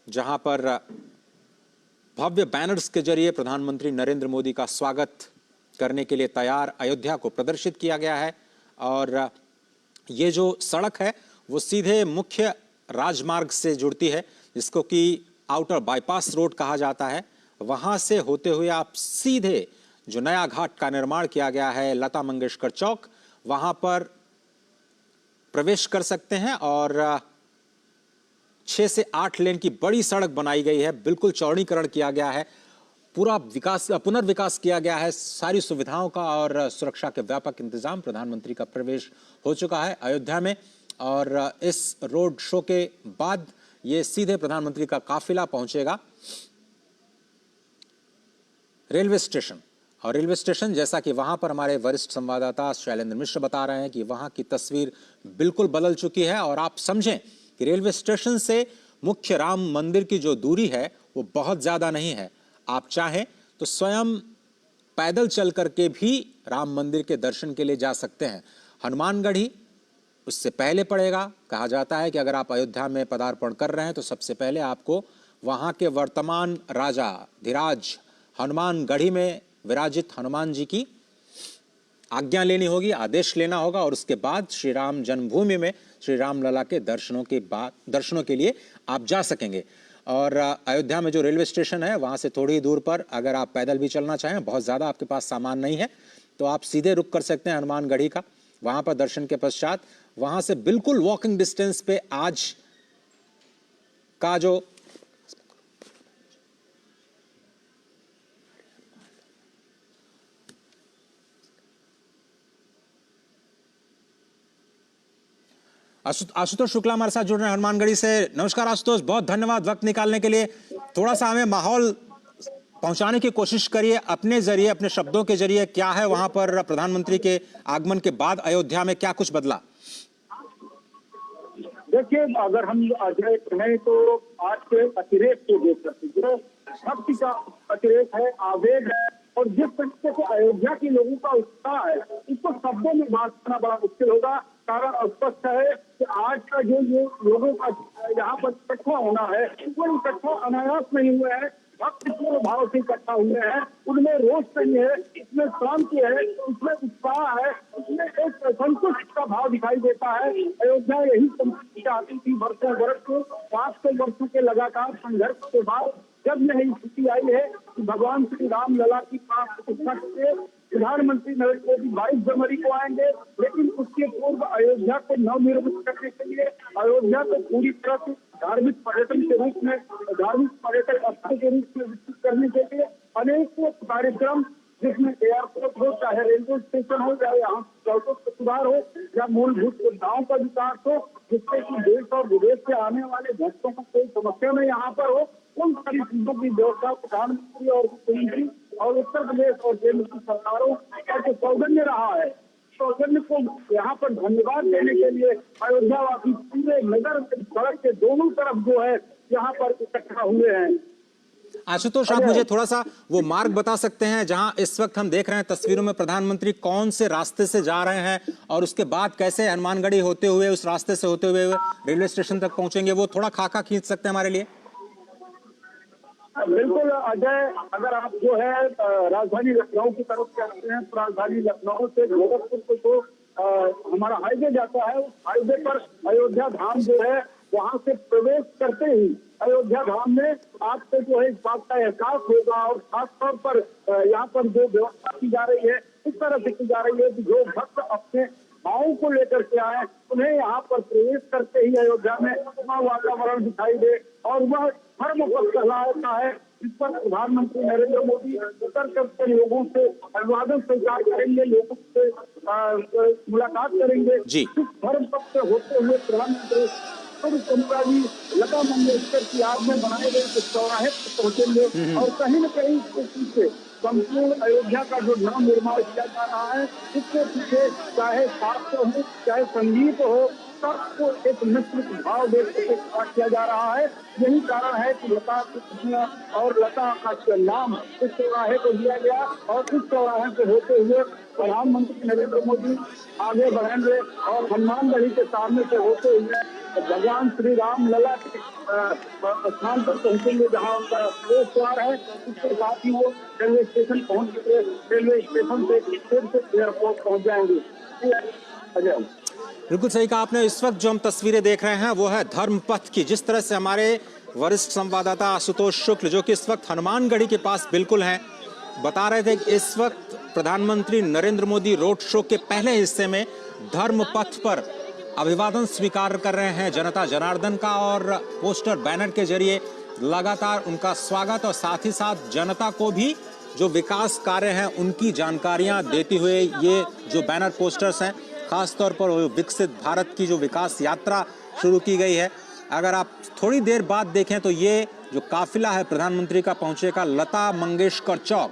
जहां पर भव्य बैनर्स के जरिए प्रधानमंत्री नरेंद्र मोदी का स्वागत करने के लिए तैयार अयोध्या को प्रदर्शित किया गया है। और ये जो सड़क है वो सीधे मुख्य राजमार्ग से जुड़ती है, जिसको कि आउटर बाईपास रोड कहा जाता है। वहां से होते हुए आप सीधे जो नया घाट का निर्माण किया गया है लता मंगेशकर चौक, वहां पर प्रवेश कर सकते हैं। और 6 से 8 लेन की बड़ी सड़क बनाई गई है, बिल्कुल चौड़ीकरण किया गया है, पूरा विकास पुनर्विकास किया गया है सारी सुविधाओं का, और सुरक्षा के व्यापक इंतजाम। प्रधानमंत्री का प्रवेश हो चुका है अयोध्या में, और इस रोड शो के बाद ये सीधे प्रधानमंत्री का काफिला पहुंचेगा रेलवे स्टेशन। और रेलवे स्टेशन, जैसा कि वहां पर हमारे वरिष्ठ संवाददाता शैलेंद्र मिश्र बता रहे हैं कि वहां की तस्वीर बिल्कुल बदल चुकी है। और आप समझें कि रेलवे स्टेशन से मुख्य राम मंदिर की जो दूरी है वो बहुत ज्यादा नहीं है। आप चाहें तो स्वयं पैदल चल करके भी राम मंदिर के दर्शन के लिए जा सकते हैं। हनुमानगढ़ी उससे पहले पड़ेगा। कहा जाता है कि अगर आप अयोध्या में पदार्पण कर रहे हैं तो सबसे पहले आपको वहां के वर्तमान राजा धीराज हनुमानगढ़ी में विराजित हनुमान जी की आज्ञा लेनी होगी, आदेश लेना होगा, और उसके बाद श्री राम जन्मभूमि में श्री राम लला के दर्शनों के लिए आप जा सकेंगे। और अयोध्या में जो रेलवे स्टेशन है वहां से थोड़ी दूर पर अगर आप पैदल भी चलना चाहें, बहुत ज्यादा आपके पास सामान नहीं है, तो आप सीधे रुक कर सकते हैं हनुमानगढ़ी का। वहां पर दर्शन के पश्चात वहां से बिल्कुल वॉकिंग डिस्टेंस पे आज का जो आशुतोष शुक्ला हमारे साथ जुड़ रहे हैं हनुमानगढ़ी से। नमस्कार आशुतोष, बहुत धन्यवाद वक्त निकालने के लिए। थोड़ा सा हमें माहौल पहुंचाने की कोशिश करिए अपने जरिए, अपने शब्दों के जरिए। क्या है वहां पर प्रधानमंत्री के आगमन के बाद अयोध्या में क्या कुछ बदला? देखिए, अगर हम अजय कहें तो आज के अतिरेक को देख सकते, जो भक्ति का अतिरेक है, आवेग है, और जिस तरीके से अयोध्या के लोगों का उत्साह है, इसको शब्दों में बात करना बड़ा मुश्किल होगा। कारण स्पष्ट है कि आज का जो लोगों का यहाँ पर इकट्ठा होना है, वो इकट्ठा अनायास नहीं हुआ है, भक्तिपूर्ण भाव से इकट्ठा हुए हैं। उनमें रोष नहीं है, इसमें शांति है, इसमें उत्साह है, इसमें एक संतुष्ट का भाव दिखाई देता है। अयोध्या यही संतुष्टि चाहती थी वर्षों वर्ष, 500 वर्षों के लगातार संघर्ष के बाद जब यही स्थिति आई है कि भगवान श्री राम लला की प्रतिष्ठा से प्रधानमंत्री नरेंद्र मोदी 22 जनवरी को आएंगे। लेकिन उसके पूर्व अयोध्या को नवनिर्मित करने के लिए, अयोध्या को पूरी तरह से धार्मिक पर्यटन के रूप में, धार्मिक पर्यटक स्थल के रूप में विकसित करने के लिए अनेकों कार्यक्रम, जिसमें एयरपोर्ट हो, चाहे रेलवे स्टेशन हो, चाहे यहाँ सड़कों का सुधार हो, या मूलभूत सुविधाओं का विकास हो, जिससे कि देश और विदेश से आने वाले भक्तों को कोई समस्या न यहाँ पर हो, उन सारी चीजों की व्यवस्था प्रधानमंत्री और मुख्यमंत्री और उत्तर प्रदेश और केंद्र की सरकारों का जो सौजन्य रहा है, सौजन्य को यहाँ पर धन्यवाद देने के लिए अयोध्यावासी पूरे नगर सड़क के दोनों तरफ जो है यहाँ पर इकट्ठा हुए हैं। आशुतोष, आप मुझे थोड़ा सा वो मार्ग बता सकते हैं जहां इस वक्त हम देख रहे हैं तस्वीरों में प्रधानमंत्री कौन से रास्ते से जा रहे हैं, और उसके बाद कैसे हनुमानगढ़ी होते हुए उस रास्ते से होते हुए रेलवे स्टेशन तक पहुंचेंगे? वो थोड़ा खाका खींच सकते हैं हमारे लिए? बिल्कुल अजय, अगर आप जो है राजधानी लखनऊ की तरफ जाते हैं तो राजधानी लखनऊ से गोरखपुर को जो हमारा हाईवे जाता है, उस हाईवे पर अयोध्या धाम जो है वहां से प्रवेश करते ही अयोध्या धाम में आपको जो है इस बात का एहसास होगा। और खासतौर पर यहाँ पर जो व्यवस्था की जा रही है, इस तरह से की जा रही है कि जो भक्त अपने भावों को लेकर के आए, उन्हें यहाँ पर प्रवेश करते ही अयोध्या में वह वातावरण दिखाई दे, और वह धर्म को कहलाता है, जिस पर प्रधानमंत्री नरेंद्र मोदी उतर करके लोगों से अभिवादन स्वीकार करेंगे, लोगों से मुलाकात करेंगे। जी, धर्म पक्ष से होते हुए प्रधानमंत्री जी लता मंगेशकर की याद में बनाए गए इस चौराहे पर पहुंचेंगे, और कहीं न कहीं इसके पीछे संपूर्ण अयोध्या का जो नव निर्माण किया जा रहा है, इसके पीछे चाहे साहित्य हो, चाहे संगीत हो, तर्क को एक मिश्रित भाव देकर किया जा रहा है। यही कारण है कि लता और लता का नाम इस चौराहे को दिया गया और इस चौराहे से होते हुए प्रधानमंत्री नरेंद्र मोदी आगे बढ़ेंगे और हनुमानगढ़ी के सामने से होते हुए भगवान श्री राम लला के स्थान पर पहुंचेंगे जहां उनका प्रवेश द्वार है। इसके साथ ही वो रेलवे स्टेशन पहुंचेंगे, रेलवे स्टेशन से फिर से एयरपोर्ट पहुंच जाएंगे। अजय, बिल्कुल सही कहा आपने। इस वक्त जो हम तस्वीरें देख रहे हैं वो है धर्मपथ की। जिस तरह से हमारे वरिष्ठ संवाददाता आशुतोष शुक्ल, जो कि इस वक्त हनुमानगढ़ी के पास बिल्कुल हैं, बता रहे थे कि इस वक्त प्रधानमंत्री नरेंद्र मोदी रोड शो के पहले हिस्से में धर्मपथ पर अभिवादन स्वीकार कर रहे हैं जनता जनार्दन का, और पोस्टर बैनर के जरिए लगातार उनका स्वागत और साथ ही साथ जनता को भी जो विकास कार्य हैं उनकी जानकारियां देते हुए ये जो बैनर पोस्टर्स हैं, खासतौर पर विकसित भारत की जो विकास यात्रा शुरू की गई है। अगर आप थोड़ी देर बाद देखें तो ये जो काफिला है प्रधानमंत्री का पहुंचेगा लता मंगेशकर चौक,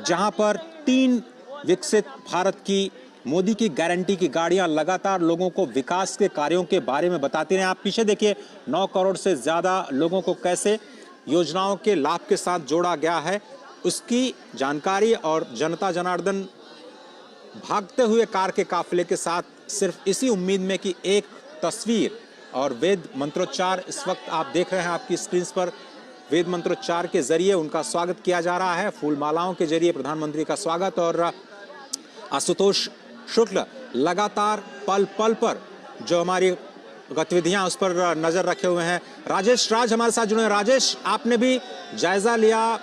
जहां पर 3 विकसित भारत की मोदी की गारंटी की गाड़ियां लगातार लोगों को विकास के कार्यों के बारे में बताती रहे। आप पीछे देखिए 9 करोड़ से ज्यादा लोगों को कैसे योजनाओं के लाभ के साथ जोड़ा गया है, उसकी जानकारी और जनता जनार्दन भागते हुए कार के काफिले के साथ सिर्फ इसी उम्मीद में कि एक तस्वीर और वेद मंत्रोच्चार इस वक्त आप देख रहे हैं आपकी स्क्रीन पर, वेद मंत्रोच्चार के जरिए उनका स्वागत किया जा रहा है, फूल मालाओं के जरिए प्रधानमंत्री का स्वागत। और आशुतोष शुक्ल लगातार पल पल पर जो हमारी गतिविधियां उस पर नजर रखे हुए हैं। राजेश राज हमारे साथ जुड़े हैं। राजेश, आपने भी जायजा लिया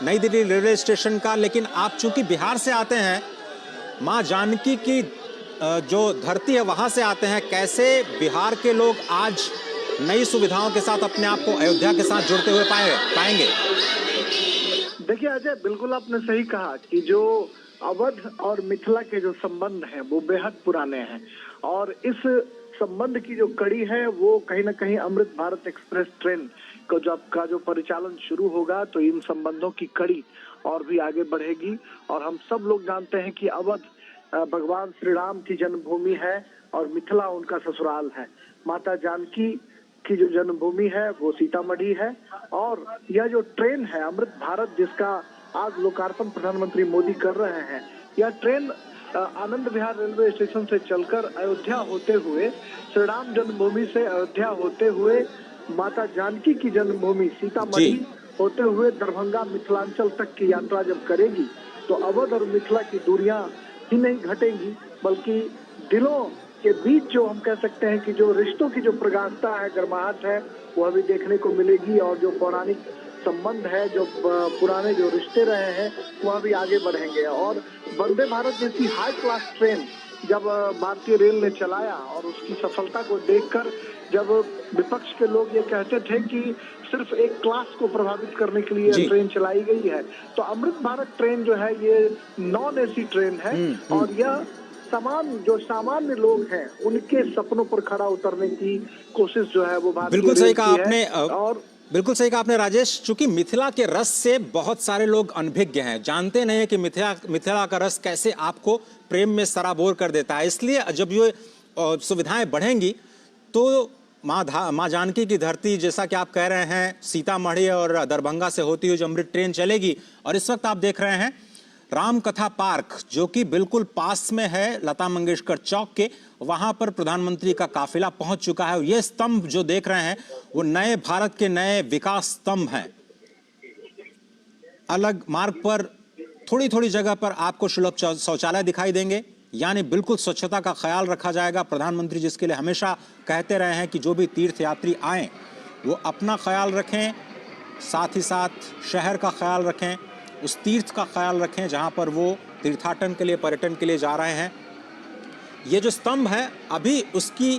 नई दिल्ली रेलवे स्टेशन का, लेकिन आप चूंकि बिहार से आते हैं, मां जानकी की जो धरती है वहां से आते हैं, कैसे बिहार के लोग आज नई सुविधाओं के साथ अपने आप को अयोध्या के साथ जुड़ते हुए पाएंगे? देखिए अजय, बिल्कुल आपने सही कहा कि जो अवध और मिथिला के जो संबंध हैं वो बेहद पुराने हैं, और इस संबंध की जो कड़ी है वो कहीं ना कहीं अमृत भारत एक्सप्रेस ट्रेन को जो परिचालन शुरू होगा तो इन संबंधों की कड़ी और भी आगे बढ़ेगी। और हम सब लोग जानते हैं कि अवध भगवान श्री राम की जन्मभूमि है और मिथिला उनका ससुराल है। माता जानकी की जो जन्मभूमि है वो सीतामढ़ी है, और यह जो ट्रेन है अमृत भारत जिसका आज लोकार्पण प्रधानमंत्री मोदी कर रहे हैं, यह train Anand Vihar railway station से चलकर अयोध्या होते हुए, श्री राम जन्मभूमि से अयोध्या होते हुए, माता जानकी की जन्मभूमि सीतामढ़ी होते हुए दरभंगा मिथिलांचल तक की यात्रा जब करेगी तो अवध और मिथिला की दूरियां ही नहीं घटेंगी, बल्कि दिलों के बीच जो हम कह सकते हैं कि जो रिश्तों की जो प्रगाढ़ता है, गर्माहट है, वह भी देखने को मिलेगी। और जो पौराणिक संबंध है, जो पुराने जो रिश्ते रहे हैं, वह भी आगे बढ़ेंगे। और वंदे भारत जैसी हाई क्लास ट्रेन जब भारतीय रेल ने चलाया और उसकी सफलता को देखकर जब विपक्ष के लोग ये कहते थे कि सिर्फ एक क्लास को प्रभावित करने के लिए ट्रेन चलाई गई है, तो अमृत भारत ट्रेन जो है ये नॉन एसी ट्रेन है, और यह जो सामान्य लोग हैं उनके सपनों पर खड़ा उतरने की कोशिश जो है वो भारतीय बिल्कुल सही कहा आपने। और बिल्कुल सही कहा आपने राजेश, चूंकि मिथिला के रस से बहुत सारे लोग अनभिज्ञ हैं, जानते नहीं है कि मिथिला का रस कैसे आपको प्रेम में सराबोर कर देता है। इसलिए जब ये सुविधाएं बढ़ेंगी तो माँ जानकी की धरती, जैसा कि आप कह रहे हैं, सीतामढ़ी और दरभंगा से होती हुई जो अमृत ट्रेन चलेगी, और इस वक्त आप देख रहे हैं राम कथा पार्क जो कि बिल्कुल पास में है लता मंगेशकर चौक के, वहां पर प्रधानमंत्री का काफिला पहुंच चुका है। ये स्तंभ जो देख रहे हैं वो नए भारत के नए विकास स्तंभ हैं। अलग मार्ग पर थोड़ी थोड़ी जगह पर आपको सुलभ शौचालय दिखाई देंगे, यानी बिल्कुल स्वच्छता का ख्याल रखा जाएगा। प्रधानमंत्री जिसके लिए हमेशा कहते रहे हैं कि जो भी तीर्थयात्री आए वो अपना ख्याल रखें, साथ ही साथ शहर का ख्याल रखें, उस तीर्थ का ख्याल रखें जहां पर वो तीर्थाटन के लिए, पर्यटन के लिए जा रहे हैं। ये जो स्तंभ है अभी उसकी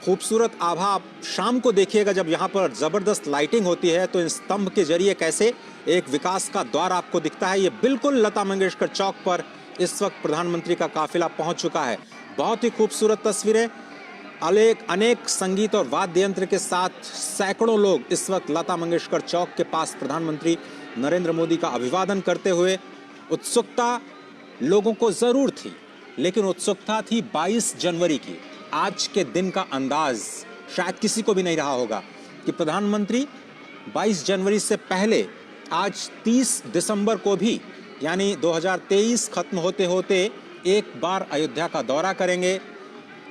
खूबसूरत आभा आप शाम को देखिएगा, जब यहाँ पर ज़बरदस्त लाइटिंग होती है तो इन स्तंभ के जरिए कैसे एक विकास का द्वार आपको दिखता है। ये बिल्कुल लता मंगेशकर चौक पर इस वक्त प्रधानमंत्री का काफिला पहुंच चुका है। बहुत ही खूबसूरत तस्वीरें, अनेक संगीत और वाद्य यंत्र के साथ सैकड़ों लोग इस वक्त लता मंगेशकर चौक के पास प्रधानमंत्री नरेंद्र मोदी का अभिवादन करते हुए। उत्सुकता लोगों को जरूर थी, लेकिन उत्सुकता थी 22 जनवरी की, आज के दिन का अंदाज शायद किसी को भी नहीं रहा होगा कि प्रधानमंत्री 22 जनवरी से पहले आज 30 दिसंबर को भी यानी 2023 खत्म होते होते एक बार अयोध्या का दौरा करेंगे।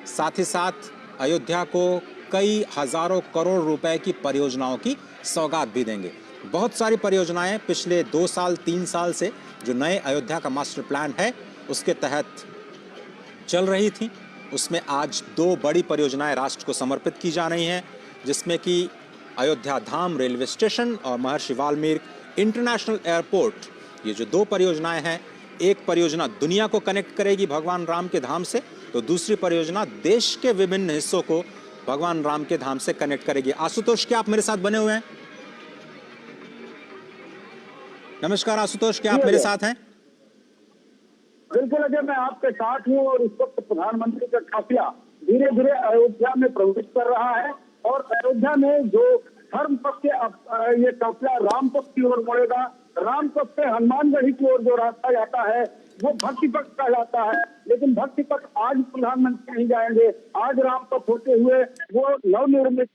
साथ ही साथ अयोध्या को कई हजारों करोड़ रुपए की परियोजनाओं की सौगात भी देंगे। बहुत सारी परियोजनाएं पिछले 2 साल 3 साल से जो नए अयोध्या का मास्टर प्लान है उसके तहत चल रही थी, उसमें आज 2 बड़ी परियोजनाएं राष्ट्र को समर्पित की जा रही हैं, जिसमें कि अयोध्या धाम रेलवे स्टेशन और महर्षि वाल्मीकि इंटरनेशनल एयरपोर्ट। ये जो 2 परियोजनाएं हैं, एक परियोजना दुनिया को कनेक्ट करेगी भगवान राम के धाम से, तो दूसरी परियोजना देश के विभिन्न हिस्सों को भगवान राम के धाम से कनेक्ट करेगी। आशुतोष, क्या आप मेरे साथ बने हुए हैं? नमस्कार आशुतोष, क्या आप मेरे साथ हैं? बिल्कुल अजय, मैं आपके साथ हूँ और इस वक्त प्रधानमंत्री का काफिला धीरे धीरे अयोध्या में प्रवेश कर रहा है और अयोध्या में जो धर्म पक्ष से ये काफिला राम पक्ष की ओर मुड़ेगा। राम पक्ष से हनुमानगढ़ी की ओर जो रास्ता जाता है वो भक्ति पक्ष कहलाता है, लेकिन भक्ति पक्ष आज प्रधानमंत्री नहीं जाएंगे। आज राम पक्ष होते हुए वो नवनिर्मित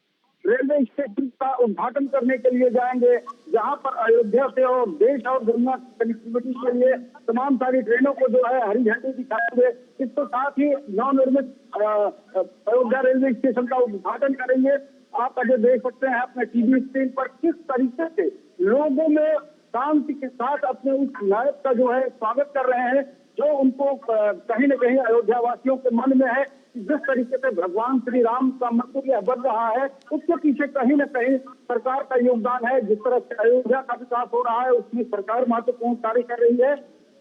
रेलवे स्टेशन का उद्घाटन करने के लिए जाएंगे, जहां पर अयोध्या से और देश और दुनिया की कनेक्टिविटी के लिए तमाम सारी ट्रेनों को जो है हरी झंडी दिखाएंगे। इसके साथ ही नवनिर्मित अयोध्या रेलवे स्टेशन का उद्घाटन करेंगे। आप अजय देख सकते हैं अपने टीवी स्क्रीन पर किस तरीके से लोगों में शांति के साथ अपने उस नायक का जो है स्वागत कर रहे हैं, जो उनको कहीं न कहीं अयोध्या वासियों के मन में है। जिस तरीके से भगवान श्री राम का मंदिर यह बन रहा है, उसके पीछे कहीं न कहीं सरकार का योगदान है। जिस तरह से अयोध्या का विकास हो रहा है उसमें सरकार महत्वपूर्ण कार्य कर रही है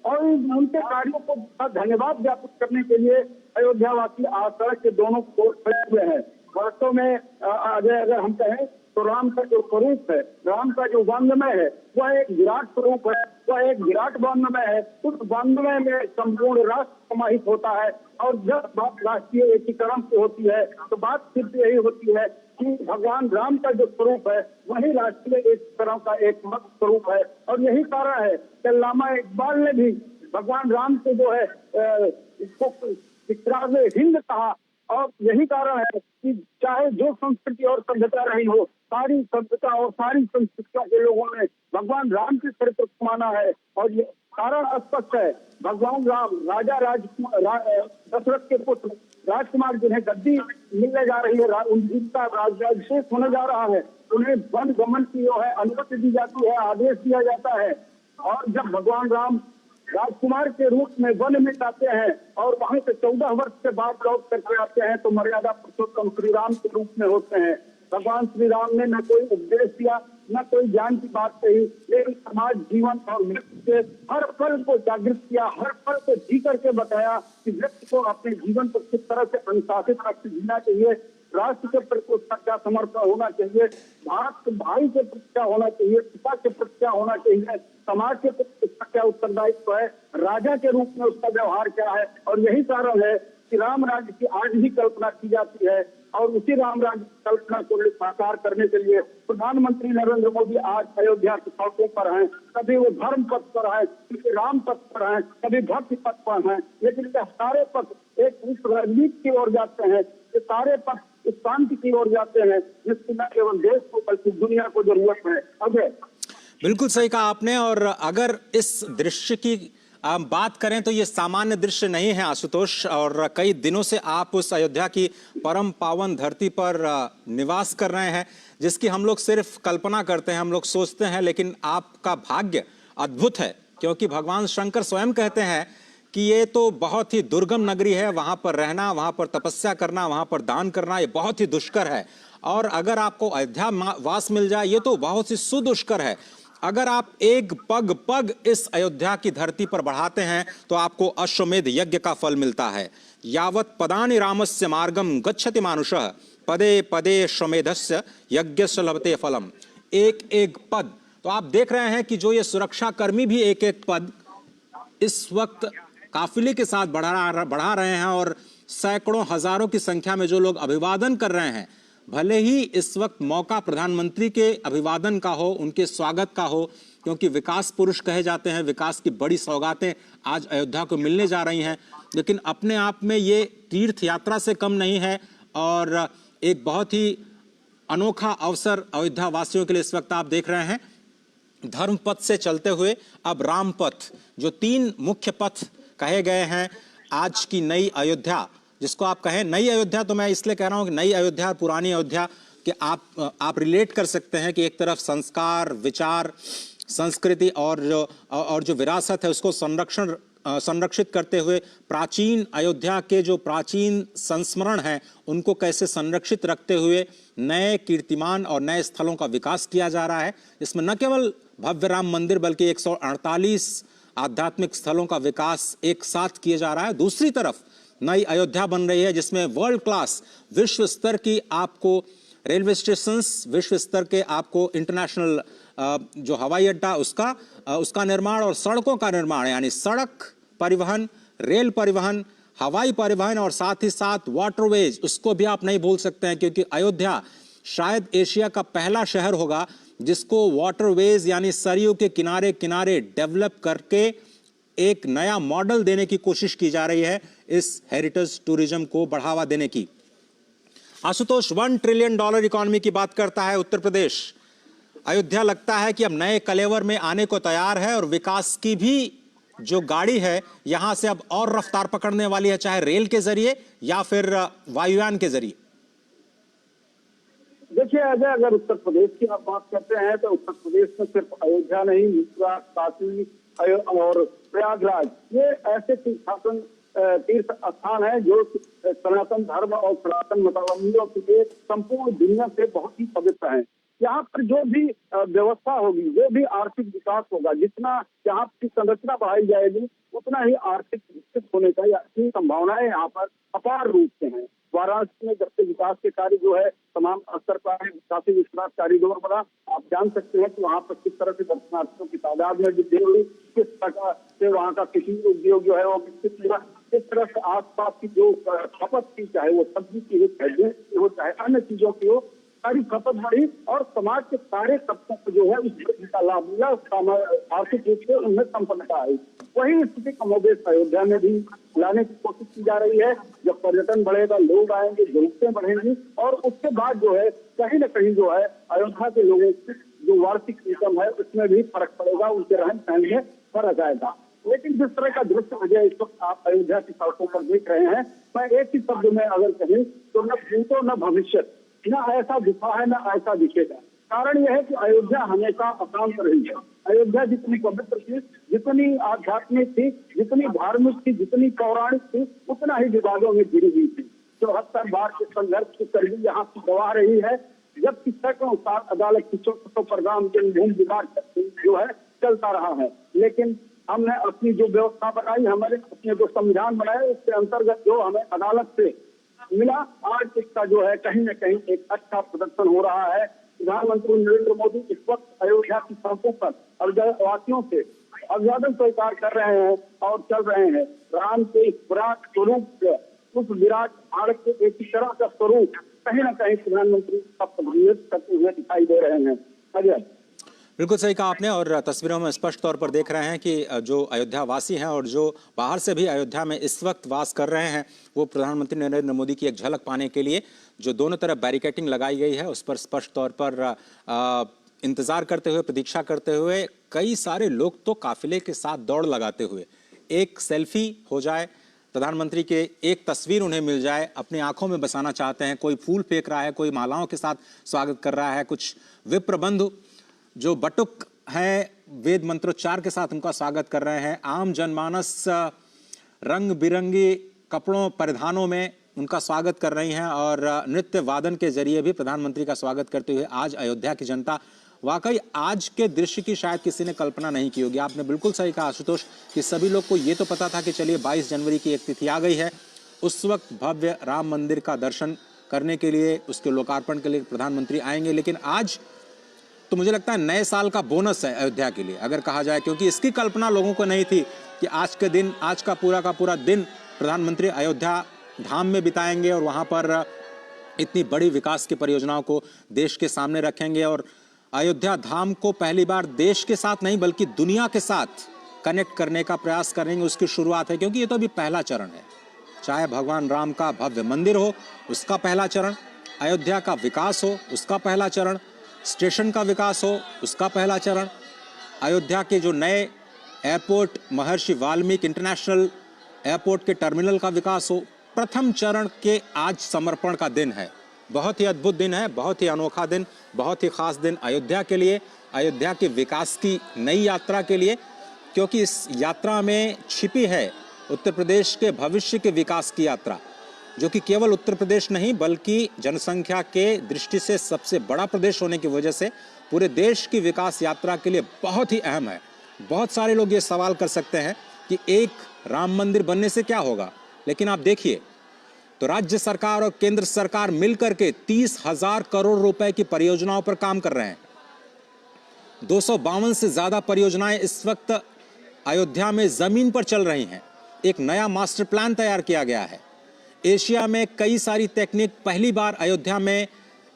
और उनके कार्यों को धन्यवाद ज्ञापित करने के लिए अयोध्या वासी आज सड़क के दोनों ओर खड़े हुए हैं। वास्तव में अजय, अगर हम कहें तो राम का जो स्वरूप है, राम का जो वांग्मय है, वह एक विराट स्वरूप है, वह एक विराट वांग्मय है। उस वांग्मय में संपूर्ण राष्ट्र समाहित होता है और जब बात राष्ट्रीय एकीकरण की होती है तो बात सिर्फ यही होती है कि भगवान राम का जो स्वरूप है वही राष्ट्रीय एकीकरण का एकमात्र स्वरूप है। और यही कारण है कि अल्लामा इकबाल ने भी भगवान राम को जो है इसको इकरार हिंद कहा। और यही कारण है कि चाहे जो संस्कृति और सभ्यता रही हो, सारी सभ्यता और सारी संस्कृतियों के लोगों ने भगवान राम के चरित्र को माना है। और ये कारण स्पष्ट है, भगवान राम राजा दशरथ के पुत्र राजकुमार जिन्हें गद्दी मिलने जा रही है, उनका राज्याभिषेक होने जा रहा है, उन्हें वन गमन की जो है अनुमति दी जाती है, आदेश दिया जाता है। और जब भगवान राम राजकुमार के रूप में वन में जाते हैं और वहां से 14 वर्ष के बाद लौट करके आते हैं तो मर्यादा पुरुषोत्तम श्री राम के रूप में होते हैं। भगवान श्री राम ने न कोई उपदेश दिया, न कोई ज्ञान की बात कही, लेकिन समाज, जीवन और मृत्यु के हर पल को जागृत किया, हर पल को जी करके बताया कि व्यक्ति को अपने जीवन को किस तरह से अनुशासित रख जीना चाहिए, राष्ट्र के प्रति उसका क्या समर्पण होना चाहिए, भारत के भाई के प्रति क्या होना चाहिए, पिता के प्रति क्या होना चाहिए, समाज के प्रति उसका क्या उत्तरदायित्व है, राजा के रूप में उसका व्यवहार क्या है। और यही कारण है कि राम राज्य की आज भी कल्पना की जाती है और उसी राम राज्य की कल्पना को साकार करने के लिए प्रधानमंत्री नरेंद्र मोदी आज अयोध्या के सड़कों पर हैं। कभी वो धर्म पथ पर हैं, कभी राम पथ पर हैं, कभी भक्ति पथ पर हैं, लेकिन ये सारे पथ एक विश्व राजनीति की ओर जाते हैं। ये सारे पथ इस शांति की ओर जाते हैं जिसकी न केवल देश को बल्कि दुनिया को जरूरत है। अजय, बिल्कुल सही कहा आपने। और अगर इस दृश्य की बात करें तो ये सामान्य दृश्य नहीं है आशुतोष, और कई दिनों से आप उस अयोध्या की परम पावन धरती पर निवास कर रहे हैं जिसकी हम लोग सिर्फ कल्पना करते हैं, हम लोग सोचते हैं, लेकिन आपका भाग्य अद्भुत है क्योंकि भगवान शंकर स्वयं कहते हैं कि ये तो बहुत ही दुर्गम नगरी है, वहां पर रहना, वहां पर तपस्या करना, वहां पर दान करना ये बहुत ही दुष्कर है। और अगर आपको अयोध्या वास मिल जाए ये तो बहुत ही सुदुष्कर है। अगर आप एक पग पग इस अयोध्या की धरती पर बढ़ाते हैं तो आपको अश्वमेध यज्ञ का फल मिलता है। यावत पदानि रामस्य मार्गम गच्छति मानुषः पदे पदे श्वमेधस्य यज्ञस्य लभते फलम। एक एक पद, तो आप देख रहे हैं कि जो ये सुरक्षा कर्मी भी एक एक पद इस वक्त काफिले के साथ बढ़ा रहे हैं और सैकड़ों हजारों की संख्या में जो लोग अभिवादन कर रहे हैं भले ही इस वक्त मौका प्रधानमंत्री के अभिवादन का हो, उनके स्वागत का हो, क्योंकि विकास पुरुष कहे जाते हैं, विकास की बड़ी सौगातें आज अयोध्या को मिलने जा रही हैं, लेकिन अपने आप में ये तीर्थ यात्रा से कम नहीं है और एक बहुत ही अनोखा अवसर अयोध्या वासियों के लिए इस वक्त आप देख रहे हैं। धर्म पथ से चलते हुए अब राम पथ, जो 3 मुख्य पथ कहे गए हैं आज की नई अयोध्या, जिसको आप कहें नई अयोध्या, तो मैं इसलिए कह रहा हूं कि नई अयोध्या और पुरानी अयोध्या कि आप रिलेट कर सकते हैं कि एक तरफ संस्कार, विचार, संस्कृति और जो विरासत है उसको संरक्षित करते हुए प्राचीन अयोध्या के जो प्राचीन संस्मरण हैं उनको कैसे संरक्षित रखते हुए नए कीर्तिमान और नए स्थलों का विकास किया जा रहा है। इसमें न केवल भव्य राम मंदिर बल्कि 148 आध्यात्मिक स्थलों का विकास एक साथ किया जा रहा है। दूसरी तरफ नई अयोध्या बन रही है जिसमें वर्ल्ड क्लास विश्व स्तर की आपको रेलवे स्टेशंस, विश्व स्तर के आपको इंटरनेशनल जो हवाई अड्डा उसका निर्माण और सड़कों का निर्माण, यानी सड़क परिवहन, रेल परिवहन, हवाई परिवहन और साथ ही साथ वाटरवेज, उसको भी आप नहीं भूल सकते हैं क्योंकि अयोध्या शायद एशिया का पहला शहर होगा जिसको वाटरवेज यानी सरयू के किनारे किनारे डेवलप करके एक नया मॉडल देने की कोशिश की जा रही है इस हेरिटेज टूरिज्म को बढ़ावा देने की। आशुतोष, $1 ट्रिलियन इकोनॉमी की बात करता है उत्तर प्रदेश। अयोध्या लगता है कि अब नए कलेवर में आने को तैयार है और विकास की भी जो गाड़ी है यहां से अब और रफ्तार पकड़ने वाली है, चाहे रेल के जरिए या फिर वायुयान के जरिए। देखिए अजय, अगर उत्तर प्रदेश की आप बात करते हैं तो उत्तर प्रदेश में सिर्फ अयोध्या नहीं, मथुरा, काशी और प्रयागराज ये ऐसे तीर्थ स्थान है जो सनातन धर्म और सनातन मतावलंबियों के लिए संपूर्ण दुनिया से बहुत ही पवित्र है। यहाँ पर जो भी व्यवस्था होगी, जो भी आर्थिक विकास होगा, जितना यहाँ की संरचना बढ़ाई जाएगी उतना ही आर्थिक विकसित होने का की संभावनाएं यहाँ पर अपार रूप से हैं। वाराणसी में जब से विकास के कार्य जो है तमाम स्तर पर है, काशी विश्वनाथ कॉरिडोर बना, आप जान सकते हैं कि वहाँ पर किस तरह से दर्शनार्थियों की तादाद में वृद्धि हुई, किस प्रकार से वहाँ का कृषि उद्योग जो है वो विकसित हुआ, किस तरह से आसपास की जो खपत की, चाहे वो सब्जी की हो, चाहे अन्य चीजों की हो, सारी खपत बढ़ी और समाज के सारे तबकों को जो है उस वृद्धि का लाभ मिला, आर्थिक रूप से उनमें संपन्नता आई। वही स्थिति कमोबेश अयोध्या में भी लाने की कोशिश की जा रही है। जब पर्यटन बढ़ेगा, लोग आएंगे, जरूरतें बढ़ेंगी और उसके बाद जो है कहीं न कहीं जो है अयोध्या के लोगों की जो वार्षिक इनकम है उसमें भी फर्क पड़ेगा, उनके रहन सहन में फर्क आएगा। लेकिन जिस तरह का दृश्य अजय इस वक्त आप अयोध्या की सड़कों पर देख रहे हैं, मैं एक ही शब्द में अगर कहें तो न भूतो न भविष्य, न ऐसा दिखा है न ऐसा दिखेगा। कारण यह है कि अयोध्या हमेशा अशांत रही है। अयोध्या जितनी पवित्र थी, जितनी आध्यात्मिक थी, जितनी धार्मिक थी, जितनी पौराणिक थी, उतना ही विवादों में घिरी हुई थी। 74 बार के संघर्ष की कड़ी यहाँ की गवाह रही है, जबकि सैकड़ों साल अदालत की चौकों पर राम जन्मभूमि विवाद जो है चलता रहा है। लेकिन हमने अपनी जो व्यवस्था बनाई, हमारे अपने जो संविधान बनाए, उसके अंतर्गत जो हमें अदालत से मिला, आज इसका जो है कहीं न कहीं एक अच्छा प्रदर्शन हो रहा है। प्रधानमंत्री नरेंद्र मोदी इस वक्त अयोध्या की सड़कों पर अयोध्यावासियों से अभिवादन स्वीकार कर रहे हैं और चल रहे हैं। राम के इस विराट स्वरूप, उस विराट भारत के एक तरह का स्वरूप कहीं न कहीं प्रधानमंत्री प्रतिनिधित्व करते हुए दिखाई दे रहे हैं। अजय, बिल्कुल सही कहा आपने और तस्वीरों में स्पष्ट तौर पर देख रहे हैं कि जो अयोध्या वासी हैं और जो बाहर से भी अयोध्या में इस वक्त वास कर रहे हैं वो प्रधानमंत्री नरेंद्र मोदी की एक झलक पाने के लिए जो दोनों तरफ बैरिकेडिंग लगाई गई है उस पर स्पष्ट तौर पर इंतजार करते हुए, प्रतीक्षा करते हुए कई सारे लोग तो काफिले के साथ दौड़ लगाते हुए एक सेल्फी हो जाए, प्रधानमंत्री के एक तस्वीर उन्हें मिल जाए, अपनी आंखों में बसाना चाहते हैं। कोई फूल फेंक रहा है, कोई मालाओं के साथ स्वागत कर रहा है, कुछ विप्र बंधु जो बटुक हैं वेद मंत्रोच्चार के साथ उनका स्वागत कर रहे हैं। आम जनमानस रंग बिरंगी कपड़ों परिधानों में उनका स्वागत कर रही हैं और नृत्य वादन के जरिए भी प्रधानमंत्री का स्वागत करते हुए आज अयोध्या की जनता, वाकई आज के दृश्य की शायद किसी ने कल्पना नहीं की होगी। आपने बिल्कुल सही कहा आशुतोष कि सभी लोग को ये तो पता था कि चलिए 22 जनवरी की एक तिथि आ गई है, उस वक्त भव्य राम मंदिर का दर्शन करने के लिए, उसके लोकार्पण के लिए प्रधानमंत्री आएंगे, लेकिन आज तो मुझे लगता है नए साल का बोनस है अयोध्या के लिए अगर कहा जाए, क्योंकि इसकी कल्पना लोगों को नहीं थी कि आज के दिन, आज का पूरा दिन प्रधानमंत्री अयोध्या धाम में बिताएंगे और वहां पर इतनी बड़ी विकास की परियोजनाओं को देश के सामने रखेंगे और अयोध्या धाम को पहली बार देश के साथ नहीं बल्कि दुनिया के साथ कनेक्ट करने का प्रयास करेंगे, उसकी शुरुआत है। क्योंकि ये तो अभी पहला चरण है। चाहे भगवान राम का भव्य मंदिर हो, उसका पहला चरण, अयोध्या का विकास हो, उसका पहला चरण, स्टेशन का विकास हो, उसका पहला चरण, अयोध्या के जो नए एयरपोर्ट महर्षि वाल्मीकि इंटरनेशनल एयरपोर्ट के टर्मिनल का विकास हो, प्रथम चरण के आज समर्पण का दिन है। बहुत ही अद्भुत दिन है, बहुत ही अनोखा दिन, बहुत ही खास दिन अयोध्या के लिए, अयोध्या के विकास की नई यात्रा के लिए। क्योंकि इस यात्रा में छिपी है उत्तर प्रदेश के भविष्य के विकास की यात्रा, जो कि केवल उत्तर प्रदेश नहीं बल्कि जनसंख्या के दृष्टि से सबसे बड़ा प्रदेश होने की वजह से पूरे देश की विकास यात्रा के लिए बहुत ही अहम है। बहुत सारे लोग ये सवाल कर सकते हैं कि एक राम मंदिर बनने से क्या होगा, लेकिन आप देखिए तो राज्य सरकार और केंद्र सरकार मिलकर के 30,000 करोड़ रुपए की परियोजनाओं पर काम कर रहे हैं। 252 से ज्यादा परियोजनाएं इस वक्त अयोध्या में जमीन पर चल रही हैं। एक नया मास्टर प्लान तैयार किया गया है। एशिया में कई सारी टेक्निक पहली बार अयोध्या में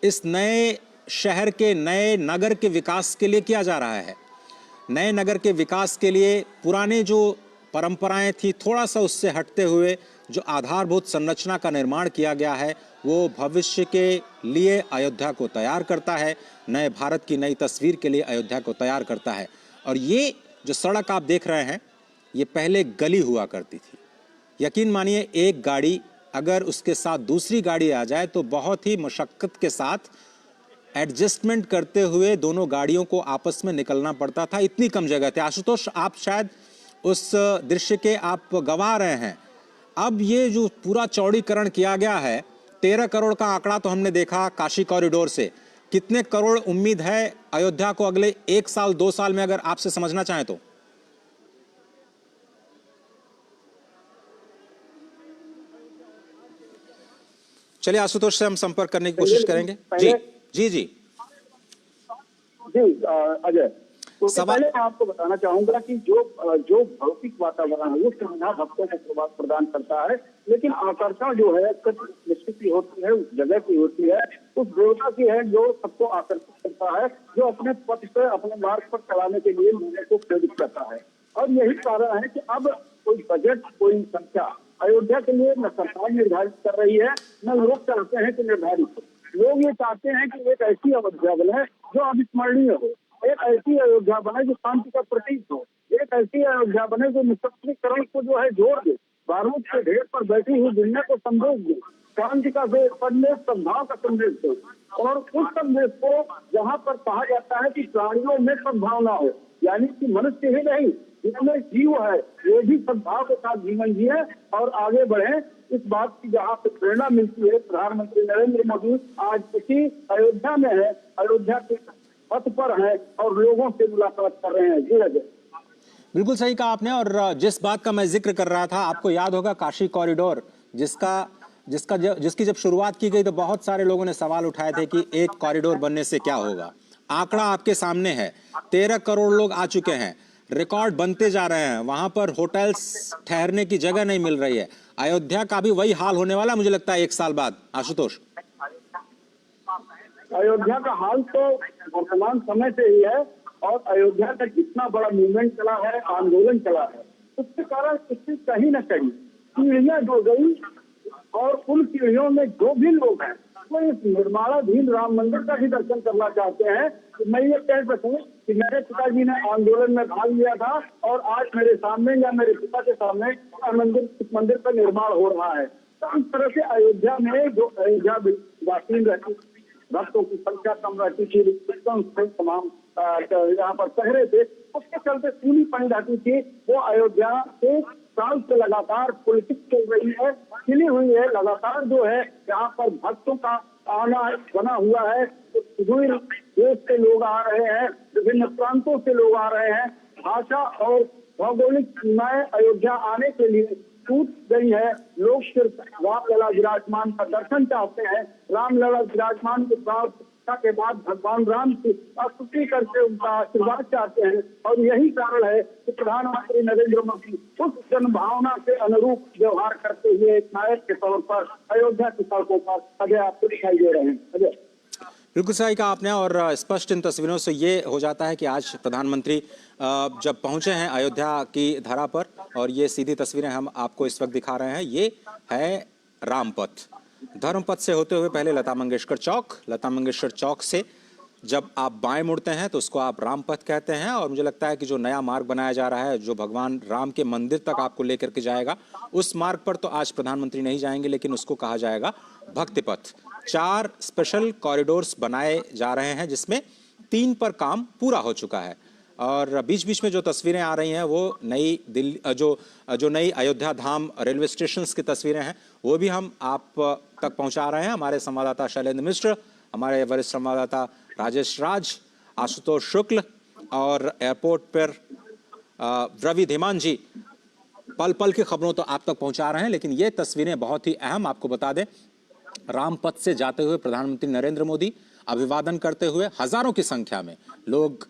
इस नए शहर के नए नगर के विकास के लिए किया जा रहा है। नए नगर के विकास के लिए पुराने जो परंपराएं थी, थोड़ा सा उससे हटते हुए जो आधारभूत संरचना का निर्माण किया गया है, वो भविष्य के लिए अयोध्या को तैयार करता है, नए भारत की नई तस्वीर के लिए अयोध्या को तैयार करता है। और ये जो सड़क आप देख रहे हैं, ये पहले गली हुआ करती थी। यकीन मानिए, एक गाड़ी अगर उसके साथ दूसरी गाड़ी आ जाए तो बहुत ही मशक्कत के साथ एडजस्टमेंट करते हुए दोनों गाड़ियों को आपस में निकलना पड़ता था, इतनी कम जगह थी। आशुतोष, आप शायद उस दृश्य के आप गवा रहे हैं। अब ये जो पूरा चौड़ीकरण किया गया है, 13 करोड़ का आंकड़ा तो हमने देखा काशी कॉरिडोर से। कितने करोड़ उम्मीद है अयोध्या को अगले 1 साल 2 साल में, अगर आपसे समझना चाहें तो? चलिए आशुतोष से हम संपर्क करने की कोशिश करेंगे। जी जी जी जी अजय, तो पहले मैं आपको बताना चाहूंगा कि जो भौतिक वातावरण है वो सुविधा भक्तों को प्रदान करता है, लेकिन आकर्षण जो है निश्चित की होती है, उस जगह की होती है, उस देवता की है जो सबको आकर्षित करता है, जो अपने पथ पर अपने मार्ग पर चलाने के लिए लोगों को प्रेरित करता है। और यही कारण है कि अब कोई बजट, कोई संख्या अयोध्या के लिए न सरकार निर्धारित कर रही है, न लोग चाहते हैं कि निर्धारित हो। लोग ये चाहते हैं कि एक ऐसी अयोध्या बने जो अविस्मरणीय हो, एक ऐसी अयोध्या बने जो शांति का प्रतीक हो, एक ऐसी अयोध्या बने जो निशस्त्रीकरण को जो है जोड़ दे, बारूद के ढेर पर बैठी हुई दुनिया को संदेश दे, शांति का संदेश, सद्भाव का संदेश दे। और उस संदेश को जहाँ पर कहा जाता है कि प्राणियों में सद्भावना हो, यानी कि मनुष्य ही नहीं जिसमें जीव है ये भी सद्भाव के साथ जीवन जिए और आगे बढ़े, इस बात की जहाँ पे प्रेरणा मिलती है। प्रधानमंत्री नरेंद्र मोदी आज इसी अयोध्या में है, अयोध्या के पथ पर है और लोगों से मुलाकात कर रहे हैं। जी अजय, बिल्कुल सही कहा आपने। और जिस बात का मैं जिक्र कर रहा था, आपको याद होगा काशी कॉरिडोर, जिसकी जब शुरुआत की गई तो बहुत सारे लोगों ने सवाल उठाए थे कि एक कॉरिडोर बनने से क्या होगा। आंकड़ा आपके सामने है, 13 करोड़ लोग आ चुके हैं, रिकॉर्ड बनते जा रहे हैं, वहां पर होटल्स ठहरने की जगह नहीं मिल रही है। अयोध्या का भी वही हाल होने वाला मुझे लगता है 1 साल बाद। आशुतोष, अयोध्या का हाल तो वर्तमान समय से ही है और अयोध्या का जितना बड़ा मूवमेंट चला है, आंदोलन चला है, उसके कारण इससे कहीं न कहीं पीढ़ियां जुड़ गई और उन पीढ़ियों में जो भी लोग हैं वो इस निर्माणाधीन राम मंदिर का भी दर्शन करना चाहते हैं। मैं ये कह सकूं कि मेरे पिताजी ने आंदोलन में भाग लिया था और आज मेरे सामने या मेरे पिता के सामने इस मंदिर का निर्माण हो रहा है। तो इस तरह से अयोध्या में जो अयोध्या वासी रहती, भक्तों की संख्या कम रहती थी, तमाम यहाँ पर पहरे थे, उसके चलते पूरी पड़ी रहती थी। वो अयोध्या के साल से लगातार पॉलिटिक्स चल रही है, खिली हुई है, लगातार जो है यहाँ पर भक्तों का आना बना हुआ है। तो सुदूर देश से लोग आ रहे हैं, विभिन्न प्रांतों से लोग आ रहे हैं। भाषा और भौगोलिक सीमाएं अयोध्या आने के लिए टूट गई है। लोग सिर्फ रामलला विराजमान का दर्शन चाहते हैं, रामलला विराजमान के साथ प्रतिष्ठा के बाद भगवान राम की स्तुति करके उनका आशीर्वाद चाहते हैं। और यही कारण है कि प्रधानमंत्री नरेंद्र मोदी उस जन भावना के अनुरूप व्यवहार करते हुए एक नायक के तौर पर अयोध्या की सड़कों पर अजय आपको दिखाई दे रहे हैं। अजय, बिल्कुल सही कहा आपने। और स्पष्ट इन तस्वीरों से ये हो जाता है कि आज प्रधानमंत्री जब पहुंचे हैं अयोध्या की धरा पर, और ये सीधी तस्वीरें हम आपको इस वक्त दिखा रहे हैं, ये है रामपथ। धर्मपथ से होते हुए पहले लता मंगेशकर चौक, लता मंगेशकर चौक से जब आप बाएं मुड़ते हैं तो उसको आप रामपथ कहते हैं। और मुझे लगता है कि जो नया मार्ग बनाया जा रहा है, जो भगवान राम के मंदिर तक आपको लेकर के जाएगा, उस मार्ग पर तो आज प्रधानमंत्री नहीं जाएंगे, लेकिन उसको कहा जाएगा भक्ति पथ। 4 स्पेशल कॉरिडोर्स बनाए जा रहे हैं, जिसमें 3 पर काम पूरा हो चुका है। और बीच बीच में जो तस्वीरें आ रही हैं वो नई दिल्ली जो नई अयोध्या धाम रेलवे स्टेशन की तस्वीरें हैं, वो भी हम आप तक पहुंचा रहे हैं। हमारे संवाददाता शैलेंद्र मिश्र, हमारे वरिष्ठ संवाददाता राजेश राज, आशुतोष शुक्ल और एयरपोर्ट पर रवि धीमान जी पल पल की खबरों तो आप तक पहुंचा रहे हैं। लेकिन ये तस्वीरें बहुत ही अहम, आपको बता दें, रामपथ से जाते हुए प्रधानमंत्री नरेंद्र मोदी अभिवादन करते हुए हजारों की संख्या में लोग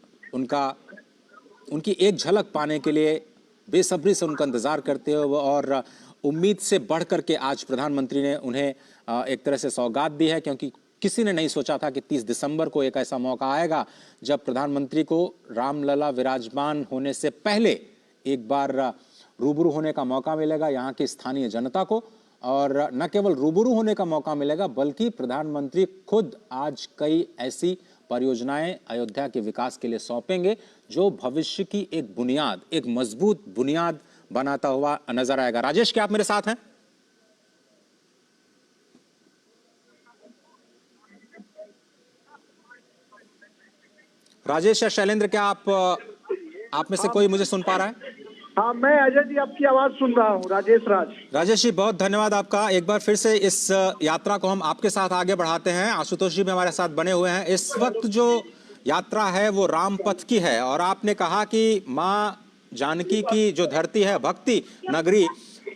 उनकी एक झलक पाने के लिए बेसब्री से उनका इंतजार करते हुए, और उम्मीद से बढ़ करके आज प्रधानमंत्री ने उन्हें एक तरह से सौगात दी है। क्योंकि किसी ने नहीं सोचा था कि 30 दिसंबर को एक ऐसा मौका आएगा जब प्रधानमंत्री को रामलला विराजमान होने से पहले एक बार रूबरू होने का मौका मिलेगा यहाँ की स्थानीय जनता को। और न केवल रूबरू होने का मौका मिलेगा, बल्कि प्रधानमंत्री खुद आज कई ऐसी परियोजनाएं अयोध्या के विकास के लिए सौंपेंगे जो भविष्य की एक बुनियाद, एक मजबूत बुनियाद बनाता हुआ नजर आएगा। राजेश, क्या आप मेरे साथ हैं? राजेश या शैलेंद्र, क्या आप में से कोई मुझे सुन पा रहा है? हाँ, मैं अजय जी आपकी आवाज सुन रहा हूँ। राजेश जी, बहुत धन्यवाद आपका। एक बार फिर से इस यात्रा को हम आपके साथ आगे बढ़ाते हैं। आशुतोष जी भी हमारे साथ बने हुए हैं। इस वक्त जो यात्रा है वो रामपथ की है, और आपने कहा कि माँ जानकी की जो धरती है, भक्ति नगरी,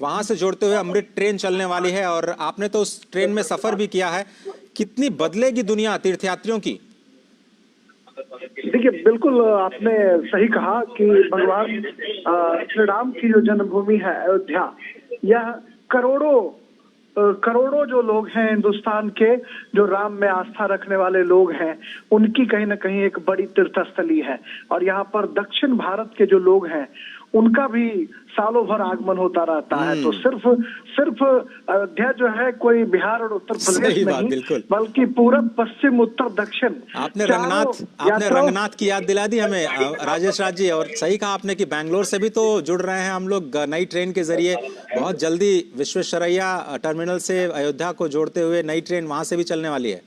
वहां से जोड़ते हुए अमृत ट्रेन चलने वाली है, और आपने तो उस ट्रेन में सफर भी किया है। कितनी बदलेगी दुनिया तीर्थयात्रियों की? देखिए, बिल्कुल आपने सही कहा कि भगवान श्री राम की जो जन्मभूमि है अयोध्या, यह करोड़ों जो लोग हैं हिंदुस्तान के, जो राम में आस्था रखने वाले लोग हैं, उनकी कहीं ना कहीं एक बड़ी तीर्थस्थली है। और यहाँ पर दक्षिण भारत के जो लोग हैं उनका भी सालों भर आगमन होता रहता है। तो सिर्फ अयोध्या जो है कोई बिहार और उत्तर प्रदेश नहीं, बल्कि पूरब, पश्चिम, उत्तर, दक्षिण। आपने रंगनाथ की याद दिला दी हमें, राजेश राज जी। और सही कहा आपने कि बैंगलोर से भी तो जुड़ रहे हैं हम लोग नई ट्रेन के जरिए। बहुत जल्दी विश्वेश्वरैया टर्मिनल से अयोध्या को जोड़ते हुए नई ट्रेन वहां से भी चलने वाली है।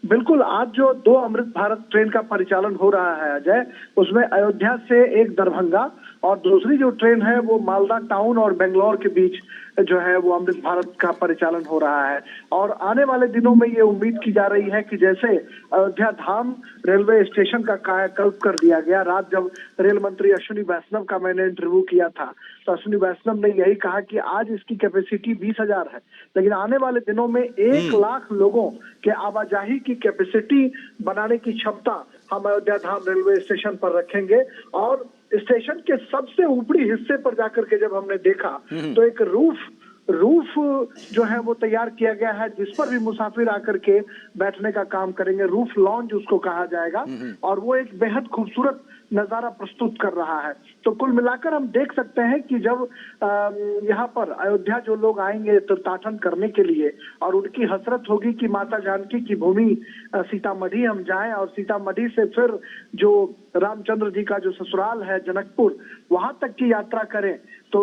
बिल्कुल, आज जो 2 अमृत भारत ट्रेन का परिचालन हो रहा है अजय, उसमें अयोध्या से एक दरभंगा और दूसरी जो ट्रेन है वो मालदा टाउन और बेंगलोर के बीच जो है वो अमृत भारत का परिचालन हो रहा है। और आने वाले दिनों में ये उम्मीद की जा रही है कि जैसे अयोध्या धाम रेलवे स्टेशन का कायाकल्प कर दिया गया, रात जब रेल मंत्री अश्विनी वैष्णव का मैंने इंटरव्यू किया था तो अश्विनी वैष्णव ने यही कहा कि आज इसकी कैपेसिटी 20,000 है, लेकिन आने वाले दिनों में 1 लाख लोगों के आवाजाही की कैपेसिटी बनाने की क्षमता हम अयोध्या धाम रेलवे स्टेशन पर रखेंगे। और स्टेशन के सबसे ऊपरी हिस्से पर जाकर के जब हमने देखा तो एक रूफ जो है वो तैयार किया गया है, जिस पर भी मुसाफिर आकर के बैठने का काम करेंगे। रूफ लॉन्ज उसको कहा जाएगा, और वो एक बेहद खूबसूरत नजारा प्रस्तुत कर रहा है। तो कुल मिलाकर हम देख सकते हैं कि जब यहाँ पर अयोध्या जो लोग आएंगे तीर्थाटन करने के लिए, और उनकी हसरत होगी कि माता जानकी की भूमि सीतामढ़ी हम जाएं, और सीतामढ़ी से फिर जो रामचंद्र जी का जो ससुराल है जनकपुर, वहां तक की यात्रा करें, तो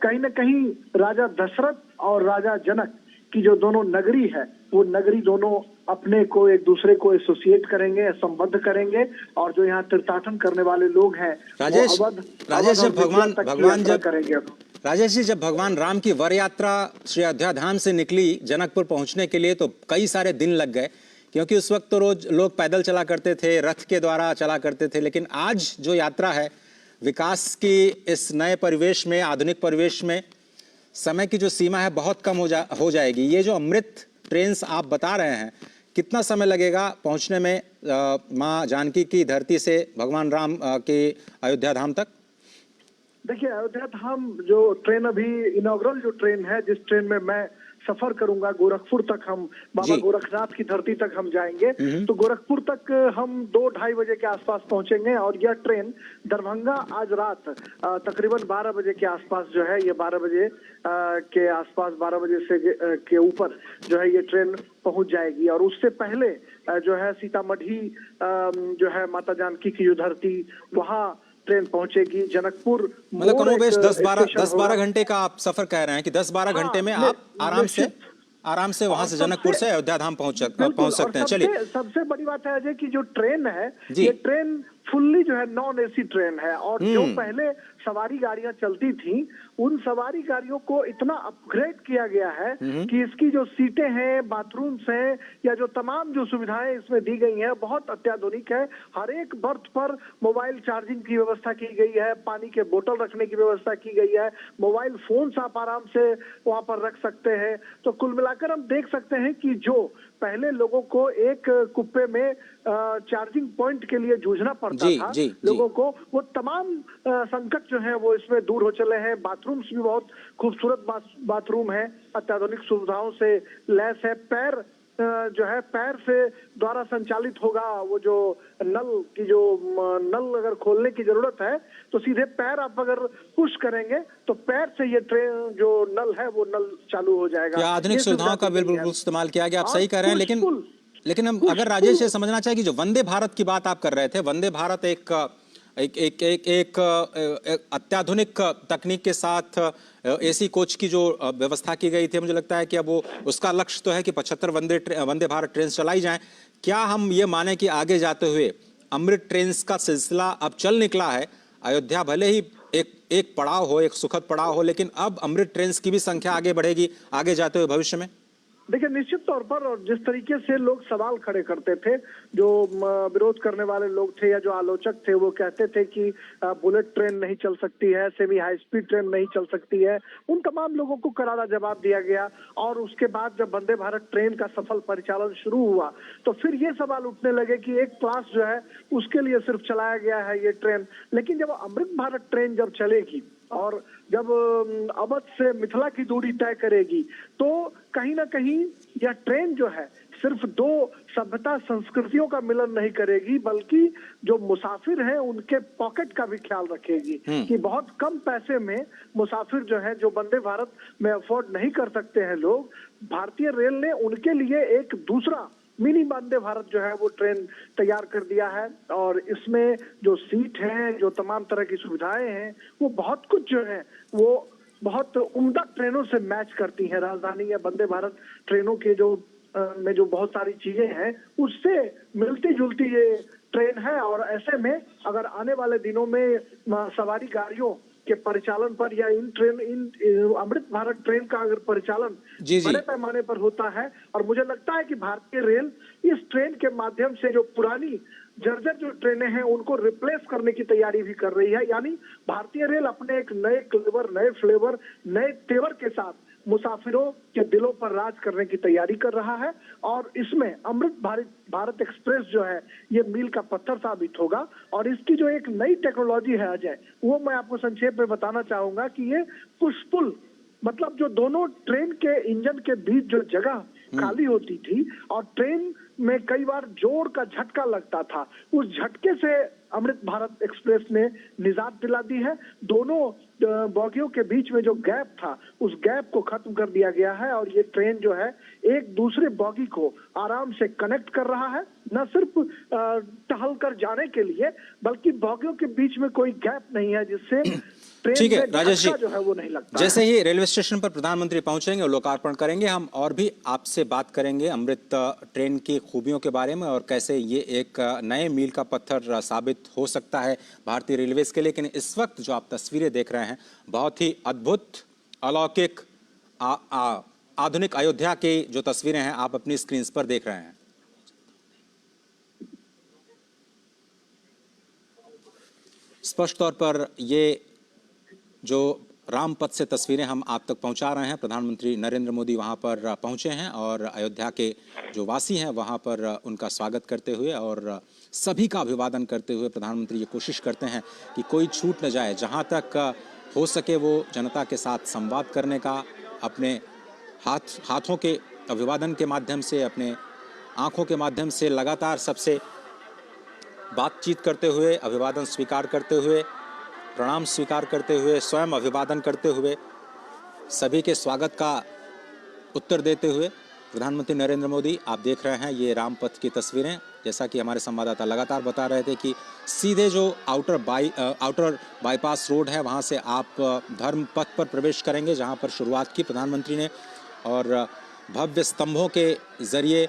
कहीं न कहीं राजा दशरथ और राजा जनक की जो दोनों नगरी है, वो नगरी दोनों अपने को एक दूसरे को एसोसिएट करेंगे, संबद्ध करेंगे। और जो यहाँ तीर्थाटन करने वाले लोग हैं राजेश, जब भगवान राम की वर यात्रा श्री अयोध्या धाम से निकली जनकपुर पहुंचने के लिए, तो कई सारे दिन लग गए, क्योंकि उस वक्त तो रोज लोग पैदल चला करते थे, रथ के द्वारा चला करते थे। लेकिन आज जो यात्रा है विकास की इस नए परिवेश में, आधुनिक परिवेश में, समय की जो सीमा है बहुत कम हो जाएगी। ये जो अमृत ट्रेन्स आप बता रहे हैं, कितना समय लगेगा पहुंचने में मां जानकी की धरती से भगवान राम के अयोध्या धाम तक? देखिए, अयोध्या धाम जो ट्रेन अभी इनॉग्रल जो ट्रेन है, जिस ट्रेन में मैं सफर करूंगा गोरखपुर तक, हम बाबा जी। गोरखनाथ की धरती तक हम जाएंगे। तो गोरखपुर तक हम 2-2:30 बजे के आसपास पहुंचेंगे और यह ट्रेन दरभंगा आज रात तकरीबन 12 बजे के आसपास जो है, ये 12 बजे के आसपास 12 बजे से के ऊपर जो है ये ट्रेन पहुंच जाएगी। और उससे पहले जो है सीतामढ़ी जो है माता जानकी की जो धरती, वहाँ ट्रेन पहुंचेगी। जनकपुर मतलब कमोबेश एक 10-12 घंटे का आप सफर कह रहे हैं कि 10-12 हाँ, घंटे में आप आराम से वहां से जनकपुर से अयोध्या धाम पहुंच सकते हैं। चलिए, सबसे बड़ी बात है अजय कि जो ट्रेन है, जी। ये ट्रेन फुल्ली जो है नॉन एसी ट्रेन है। और जो पहले सवारी गाड़ियां चलती थी, उन सवारी गाड़ियों को इतना अपग्रेड किया गया है कि इसकी जो सीटें हैं, बाथरूम्स हैं, या जो तमाम जो सुविधाएं इसमें दी गई हैं, बहुत अत्याधुनिक है। हर एक बर्थ पर मोबाइल चार्जिंग की व्यवस्था की गई है, पानी के बोतल रखने की व्यवस्था की गई है, मोबाइल फोन आप आराम से वहां पर रख सकते हैं। तो कुल मिलाकर हम देख सकते हैं कि जो पहले लोगों को एक कुप्पे में चार्जिंग पॉइंट के लिए जूझना पड़ता था लोगों को, वो तमाम संकट जो है वो इसमें दूर हो चले हैं। बाथरूम्स भी बहुत खूबसूरत बाथरूम है, अत्याधुनिक सुविधाओं से लैस है। पैर जो है पैर से द्वारा संचालित होगा, वो जो नल की जो नल अगर खोलने की जरूरत है तो सीधे पैर आप अगर पुश करेंगे तो पैर से ये ट्रेन जो नल है वो नल चालू हो जाएगा। क्या आधुनिक सुविधाओं का बिल्कुल इस्तेमाल किया गया, आप सही कह रहे हैं। लेकिन हम अगर राजेश ये समझना चाहिए कि जो वंदे भारत की बात आप कर रहे थे, वंदे भारत एक अत्याधुनिक तकनीक के साथ एसी कोच की जो व्यवस्था की गई थी, मुझे लगता है कि अब वो उसका लक्ष्य तो है कि 75 वंदे भारत ट्रेन चलाई जाएं। क्या हम ये माने कि आगे जाते हुए अमृत ट्रेन का सिलसिला अब चल निकला है? अयोध्या भले ही एक पड़ाव हो, एक सुखद पड़ाव हो, लेकिन अब अमृत ट्रेन की भी संख्या आगे बढ़ेगी आगे जाते हुए भविष्य में? देखिए, निश्चित तौर पर, और जिस तरीके से लोग सवाल खड़े करते थे, जो विरोध करने वाले लोग थे या जो आलोचक थे, वो कहते थे कि बुलेट ट्रेन नहीं चल सकती है, सेमी हाई स्पीड ट्रेन नहीं चल सकती है, उन तमाम लोगों को करारा जवाब दिया गया। और उसके बाद जब वंदे भारत ट्रेन का सफल परिचालन शुरू हुआ तो फिर ये सवाल उठने लगे कि एक क्लास जो है उसके लिए सिर्फ चलाया गया है ये ट्रेन। लेकिन जब अमृत भारत ट्रेन जब चलेगी और जब अवध से मिथिला की दूरी तय करेगी, तो कहीं ना कहीं यह ट्रेन जो है सिर्फ दो सभ्यता संस्कृतियों का मिलन नहीं करेगी, बल्कि जो मुसाफिर हैं उनके पॉकेट का भी ख्याल रखेगी कि बहुत कम पैसे में मुसाफिर जो है, जो वंदे भारत में अफोर्ड नहीं कर सकते हैं लोग, भारतीय रेल ने उनके लिए एक दूसरा मिनी वंदे भारत जो है वो ट्रेन तैयार कर दिया है। और इसमें जो सीट है, जो तमाम तरह की सुविधाएं हैं, वो बहुत कुछ जो है वो बहुत उम्दा ट्रेनों से मैच करती हैं। राजधानी या वंदे भारत ट्रेनों के जो में जो बहुत सारी चीजें हैं उससे मिलती जुलती ये ट्रेन है। और ऐसे में अगर आने वाले दिनों में सवारी गाड़ियों के परिचालन पर या इन अमृत भारत ट्रेन का अगर परिचालन बड़े पैमाने पर होता है, और मुझे लगता है कि भारतीय रेल इस ट्रेन के माध्यम से जो पुरानी जर्जर जो ट्रेनें हैं उनको रिप्लेस करने की तैयारी भी कर रही है। यानी भारतीय रेल अपने एक नए क्लेवर, नए फ्लेवर, नए तेवर के साथ मुसाफिरों के दिलों पर राज करने की तैयारी कर रहा है। और इसमें अमृत भारत एक्सप्रेस जो है ये मील का पत्थर साबित होगा। और इसकी जो एक नई टेक्नोलॉजी है अजय, वो मैं आपको संक्षेप में बताना चाहूंगा कि ये पुश-पुल, मतलब जो दोनों ट्रेन के इंजन के बीच जो जगह खाली होती थी और ट्रेन में कई बार जोर का झटका लगता था, उस झटके से अमृत भारत एक्सप्रेस ने निजात दिला दी है। दोनों बोगियों के बीच में जो गैप था उस गैप को खत्म कर दिया गया है और ये ट्रेन जो है एक दूसरे बोगी को आराम से कनेक्ट कर रहा है, न सिर्फ टहल कर जाने के लिए बल्कि बोगियों के बीच में कोई गैप नहीं है जिससे ठीक है राजेश जी, जो है वो नहीं लगता। जैसे ही रेलवे स्टेशन पर प्रधानमंत्री पहुंचेंगे और लोकार्पण करेंगे, हम और भी आपसे बात करेंगे अमृत ट्रेन की खूबियों के बारे में और कैसे ये एक नए मील का पत्थर साबित हो सकता है भारतीय रेलवेज के लिए। लेकिन इस वक्त जो आप तस्वीरें देख रहे हैं, बहुत ही अद्भुत, अलौकिक, आधुनिक अयोध्या की जो तस्वीरें हैं आप अपनी स्क्रीन पर देख रहे हैं। स्पष्ट तौर पर ये जो रामपथ से तस्वीरें हम आप तक पहुंचा रहे हैं। प्रधानमंत्री नरेंद्र मोदी वहां पर पहुंचे हैं और अयोध्या के जो वासी हैं वहां पर उनका स्वागत करते हुए और सभी का अभिवादन करते हुए प्रधानमंत्री ये कोशिश करते हैं कि कोई छूट न जाए, जहां तक हो सके वो जनता के साथ संवाद करने का, अपने हाथों के अभिवादन के माध्यम से, अपने आंखों के माध्यम से लगातार सबसे बातचीत करते हुए, अभिवादन स्वीकार करते हुए, प्रणाम स्वीकार करते हुए, स्वयं अभिवादन करते हुए, सभी के स्वागत का उत्तर देते हुए प्रधानमंत्री नरेंद्र मोदी, आप देख रहे हैं ये रामपथ की तस्वीरें। जैसा कि हमारे संवाददाता लगातार बता रहे थे कि सीधे जो आउटर बाईपास रोड है वहाँ से आप धर्म पथ पर प्रवेश करेंगे, जहाँ पर शुरुआत की प्रधानमंत्री ने और भव्य स्तंभों के जरिए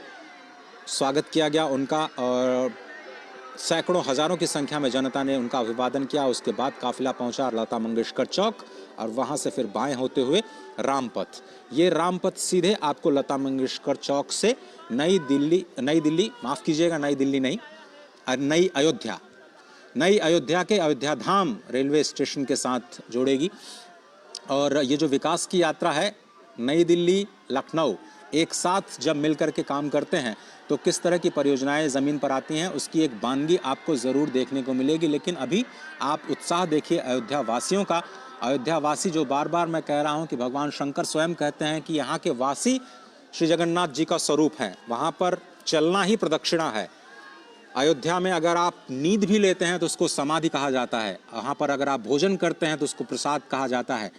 स्वागत किया गया उनका और सैकड़ों हजारों की संख्या में जनता ने उनका अभिवादन किया। उसके बाद काफिला पहुंचा लता मंगेशकर चौक और वहां से फिर बाएं होते हुए रामपथ। ये रामपथ सीधे आपको लता मंगेशकर चौक से नई दिल्ली माफ कीजिएगा, नई दिल्ली नहीं, नई अयोध्या के अयोध्या धाम रेलवे स्टेशन के साथ जोड़ेगी। और ये जो विकास की यात्रा है, नई दिल्ली लखनऊ एक साथ जब मिलकर के काम करते हैं तो किस तरह की परियोजनाएं ज़मीन पर आती हैं, उसकी एक बानगी आपको ज़रूर देखने को मिलेगी। लेकिन अभी आप उत्साह देखिए अयोध्या वासियों का। अयोध्या वासी जो बार बार मैं कह रहा हूं कि भगवान शंकर स्वयं कहते हैं कि यहाँ के वासी श्री जगन्नाथ जी का स्वरूप हैं, वहाँ पर चलना ही प्रदक्षिणा है। अयोध्या में अगर आप नींद भी लेते हैं तो उसको समाधि कहा जाता है, वहाँ पर अगर आप भोजन करते हैं तो उसको प्रसाद कहा जाता है।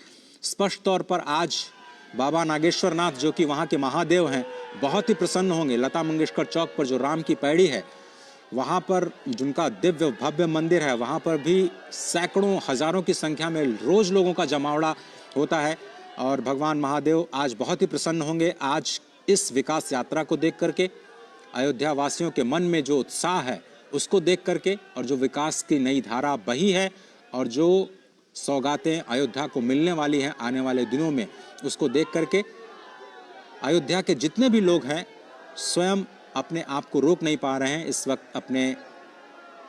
स्पष्ट तौर पर आज बाबा नागेश्वर नाथ जो कि वहाँ के महादेव हैं बहुत ही प्रसन्न होंगे। लता मंगेशकर चौक पर जो राम की पैड़ी है वहाँ पर जिनका दिव्य भव्य मंदिर है, वहाँ पर भी सैकड़ों हजारों की संख्या में रोज लोगों का जमावड़ा होता है और भगवान महादेव आज बहुत ही प्रसन्न होंगे। आज इस विकास यात्रा को देख करके अयोध्या वासियों के मन में जो उत्साह है उसको देख करके और जो विकास की नई धारा बही है और जो सौगातें अयोध्या को मिलने वाली हैं आने वाले दिनों में, उसको देख करके अयोध्या के जितने भी लोग हैं स्वयं अपने आप को रोक नहीं पा रहे हैं इस वक्त अपने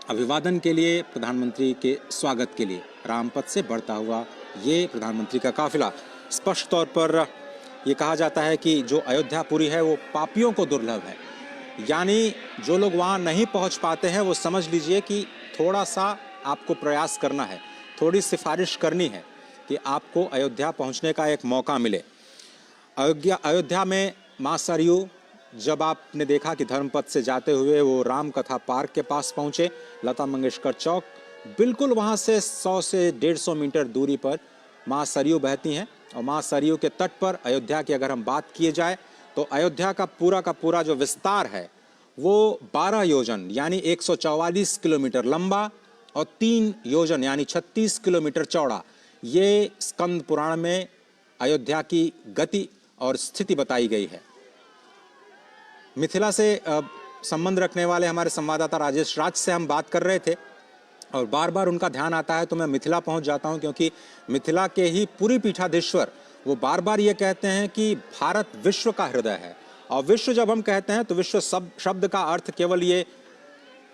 अभिवादन के लिए, प्रधानमंत्री के स्वागत के लिए। रामपथ से बढ़ता हुआ ये प्रधानमंत्री का काफिला। स्पष्ट तौर पर ये कहा जाता है कि जो अयोध्यापुरी है वो पापियों को दुर्लभ है, यानी जो लोग वहाँ नहीं पहुँच पाते हैं वो समझ लीजिए कि थोड़ा सा आपको प्रयास करना है, थोड़ी सिफारिश करनी है कि आपको अयोध्या पहुंचने का एक मौका मिले। अयोध्या में मां सरयू जब आपने देखा कि धर्मपथ से जाते हुए वो राम कथा पार्क के पास पहुंचे, लता मंगेशकर चौक बिल्कुल वहां से 100 से 150 मीटर दूरी पर मां सरयू बहती हैं और मां सरयू के तट पर अयोध्या की अगर हम बात किए जाए तो अयोध्या का पूरा जो विस्तार है वो 12 योजन यानी 144 किलोमीटर लंबा और 3 योजन यानी 36 किलोमीटर चौड़ा, ये स्कंद पुराण में अयोध्या की गति और स्थिति बताई गई है। मिथिला से संबंध रखने वाले हमारे संवाददाता राजेश राज से हम बात कर रहे थे और बार बार उनका ध्यान आता है तो मैं मिथिला पहुंच जाता हूं, क्योंकि मिथिला के ही पुरी पीठाधीश्वर वो बार बार ये कहते हैं कि भारत विश्व का हृदय है। और विश्व जब हम कहते हैं तो विश्व शब्द का अर्थ केवल ये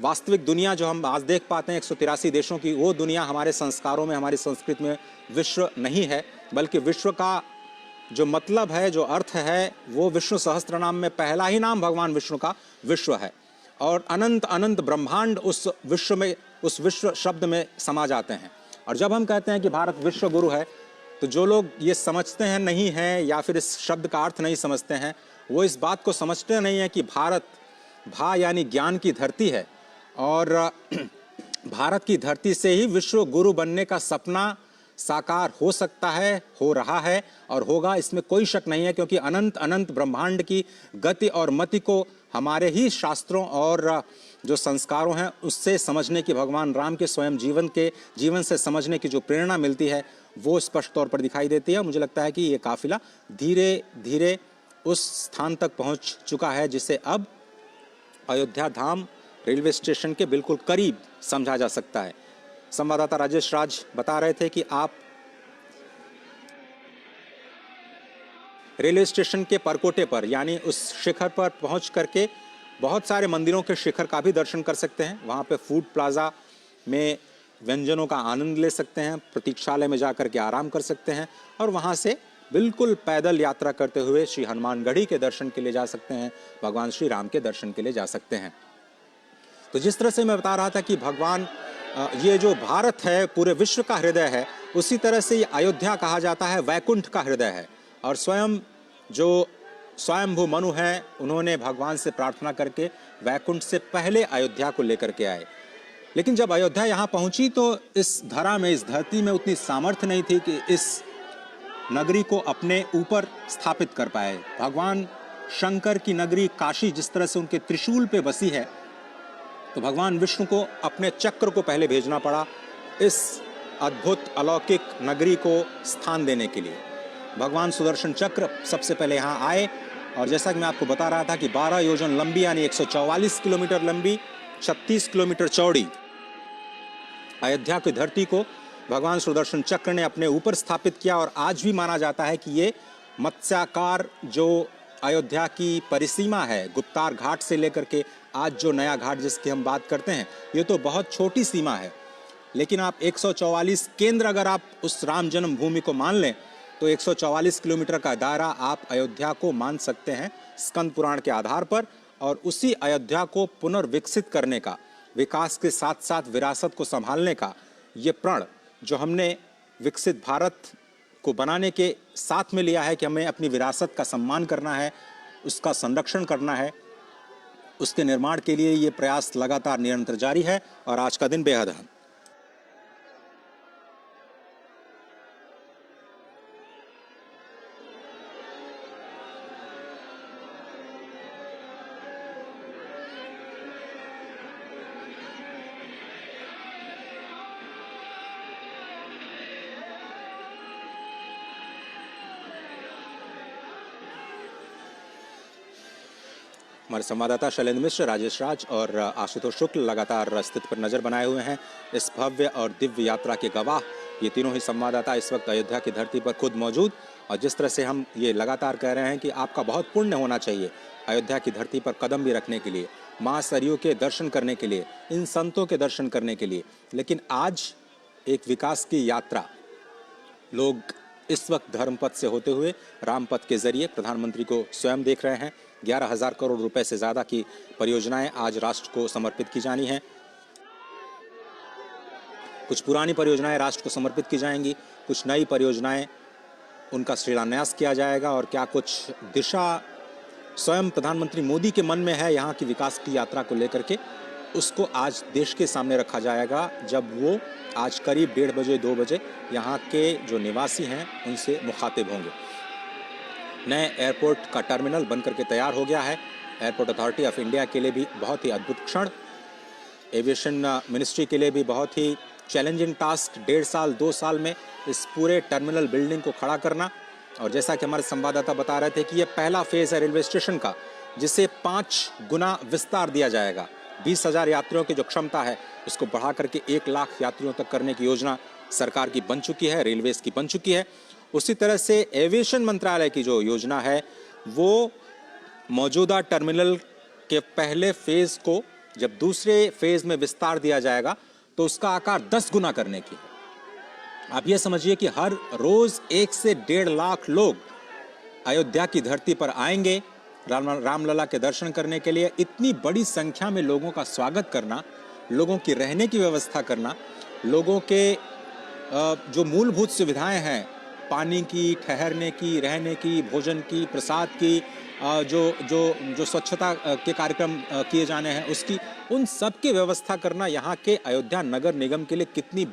वास्तविक दुनिया जो हम आज देख पाते हैं 183 देशों की, वो दुनिया हमारे संस्कारों में, हमारी संस्कृति में विश्व नहीं है, बल्कि विश्व का जो मतलब है, जो अर्थ है, वो विष्णु सहस्त्र नाम में पहला ही नाम भगवान विष्णु का विश्व है और अनंत अनंत ब्रह्मांड उस विश्व में, उस विश्व शब्द में समा जाते हैं। और जब हम कहते हैं कि भारत विश्व गुरु है तो जो लोग ये समझते हैं नहीं है या फिर इस शब्द का अर्थ नहीं समझते हैं, वो इस बात को समझते नहीं है कि भारत भा यानी ज्ञान की धरती है और भारत की धरती से ही विश्व गुरु बनने का सपना साकार हो सकता है, हो रहा है और होगा, इसमें कोई शक नहीं है, क्योंकि अनंत अनंत ब्रह्मांड की गति और मति को हमारे ही शास्त्रों और जो संस्कारों हैं उससे समझने की, भगवान राम के स्वयं जीवन से समझने की जो प्रेरणा मिलती है वो स्पष्ट तौर पर दिखाई देती है। मुझे लगता है कि ये काफिला धीरे धीरे उस स्थान तक पहुंच चुका है जिसे अब अयोध्या धाम रेलवे स्टेशन के बिल्कुल करीब समझा जा सकता है। संवाददाता राजेश राज बता रहे थे कि आप रेलवे स्टेशन के परकोटे पर यानी उस शिखर पर पहुंच करके बहुत सारे मंदिरों के शिखर का भी दर्शन कर सकते हैं। वहां पे फूड प्लाजा में व्यंजनों का आनंद ले सकते हैं, प्रतीक्षालय में जाकर के आराम कर सकते हैं और वहाँ से बिल्कुल पैदल यात्रा करते हुए श्री हनुमानगढ़ी के दर्शन के लिए जा सकते हैं, भगवान श्री राम के दर्शन के लिए जा सकते हैं। तो जिस तरह से मैं बता रहा था कि भगवान ये जो भारत है पूरे विश्व का हृदय है, उसी तरह से ये अयोध्या कहा जाता है वैकुंठ का हृदय है। और स्वयं जो स्वयंभू मनु हैं, उन्होंने भगवान से प्रार्थना करके वैकुंठ से पहले अयोध्या को लेकर के आए। लेकिन जब अयोध्या यहाँ पहुंची तो इस धरा में, इस धरती में उतनी सामर्थ्य नहीं थी कि इस नगरी को अपने ऊपर स्थापित कर पाए। भगवान शंकर की नगरी काशी जिस तरह से उनके त्रिशूल पे बसी है, तो भगवान विष्णु को अपने चक्र को पहले भेजना पड़ा इस अद्भुत अलौकिक नगरी को स्थान देने के लिए। भगवान सुदर्शन चक्र सबसे पहले यहाँ आए और जैसा कि मैं आपको बता रहा था कि 12 योजन लंबी यानी 144 किलोमीटर लंबी, 36 किलोमीटर चौड़ी अयोध्या की धरती को भगवान सुदर्शन चक्र ने अपने ऊपर स्थापित किया। और आज भी माना जाता है कि ये मत्स्याकार जो अयोध्या की परिसीमा है, गुप्तार घाट से लेकर के आज जो नया घाट जिसकी हम बात करते हैं, ये तो बहुत छोटी सीमा है। लेकिन आप 144 केंद्र अगर आप उस राम जन्मभूमि को मान लें तो 144 किलोमीटर का दायरा आप अयोध्या को मान सकते हैं स्कंद पुराण के आधार पर। और उसी अयोध्या को पुनर्विकसित करने का, विकास के साथ साथ विरासत को संभालने का ये प्रण जो हमने विकसित भारत को बनाने के साथ में लिया है कि हमें अपनी विरासत का सम्मान करना है, उसका संरक्षण करना है, उसके निर्माण के लिए ये प्रयास लगातार निरंतर जारी है और आज का दिन बेहद अहम। हमारे संवाददाता शैलेंद्र मिश्र, राजेश राज और आशुतोष शुक्ल लगातार स्थिति पर नजर बनाए हुए हैं। इस भव्य और दिव्य यात्रा के गवाह ये तीनों ही संवाददाता इस वक्त अयोध्या की धरती पर खुद मौजूद। और जिस तरह से हम ये लगातार कह रहे हैं कि आपका बहुत पुण्य होना चाहिए अयोध्या की धरती पर कदम भी रखने के लिए, माँ सरयू के दर्शन करने के लिए, इन संतों के दर्शन करने के लिए। लेकिन आज एक विकास की यात्रा लोग इस वक्त धर्मपथ से होते हुए रामपथ के जरिए प्रधानमंत्री को स्वयं देख रहे हैं। 11,000 करोड़ रुपए से ज्यादा की परियोजनाएं आज राष्ट्र को समर्पित की जानी हैं। कुछ पुरानी परियोजनाएं राष्ट्र को समर्पित की जाएंगी, कुछ नई परियोजनाएं उनका शिलान्यास किया जाएगा और क्या कुछ दिशा स्वयं प्रधानमंत्री मोदी के मन में है यहाँ की विकास की यात्रा को लेकर के, उसको आज देश के सामने रखा जाएगा जब वो आज करीब 1:30 बजे 2 बजे यहाँ के जो निवासी हैं उनसे मुखातिब होंगे। नए एयरपोर्ट का टर्मिनल बनकर के तैयार हो गया है। एयरपोर्ट अथॉरिटी ऑफ इंडिया के लिए भी बहुत ही अद्भुत क्षण, एविएशन मिनिस्ट्री के लिए भी बहुत ही चैलेंजिंग टास्क, 1.5 साल 2 साल में इस पूरे टर्मिनल बिल्डिंग को खड़ा करना। और जैसा कि हमारे संवाददाता बता रहे थे कि ये पहला फेज है रेलवे स्टेशन का, जिसे 5 गुना विस्तार दिया जाएगा। 20,000 यात्रियों की जो क्षमता है उसको बढ़ा करके 1 लाख यात्रियों तक करने की योजना सरकार की बन चुकी है, रेलवेज की बन चुकी है। उसी तरह से एविएशन मंत्रालय की जो योजना है वो मौजूदा टर्मिनल के पहले फेज को जब दूसरे फेज में विस्तार दिया जाएगा तो उसका आकार 10 गुना करने की है। आप ये समझिए कि हर रोज 1 से 1.5 लाख लोग अयोध्या की धरती पर आएंगे रामलला के दर्शन करने के लिए। इतनी बड़ी संख्या में लोगों का स्वागत करना, लोगों की रहने की व्यवस्था करना, लोगों के जो मूलभूत सुविधाएं हैं, पानी की, ठहरने की, रहने की, भोजन की, प्रसाद की, जो स्वच्छता के कार्यक्रम किए जाने हैं उसकी, उन सब की व्यवस्था करना यहाँ के अयोध्या नगर निगम के लिए कितनी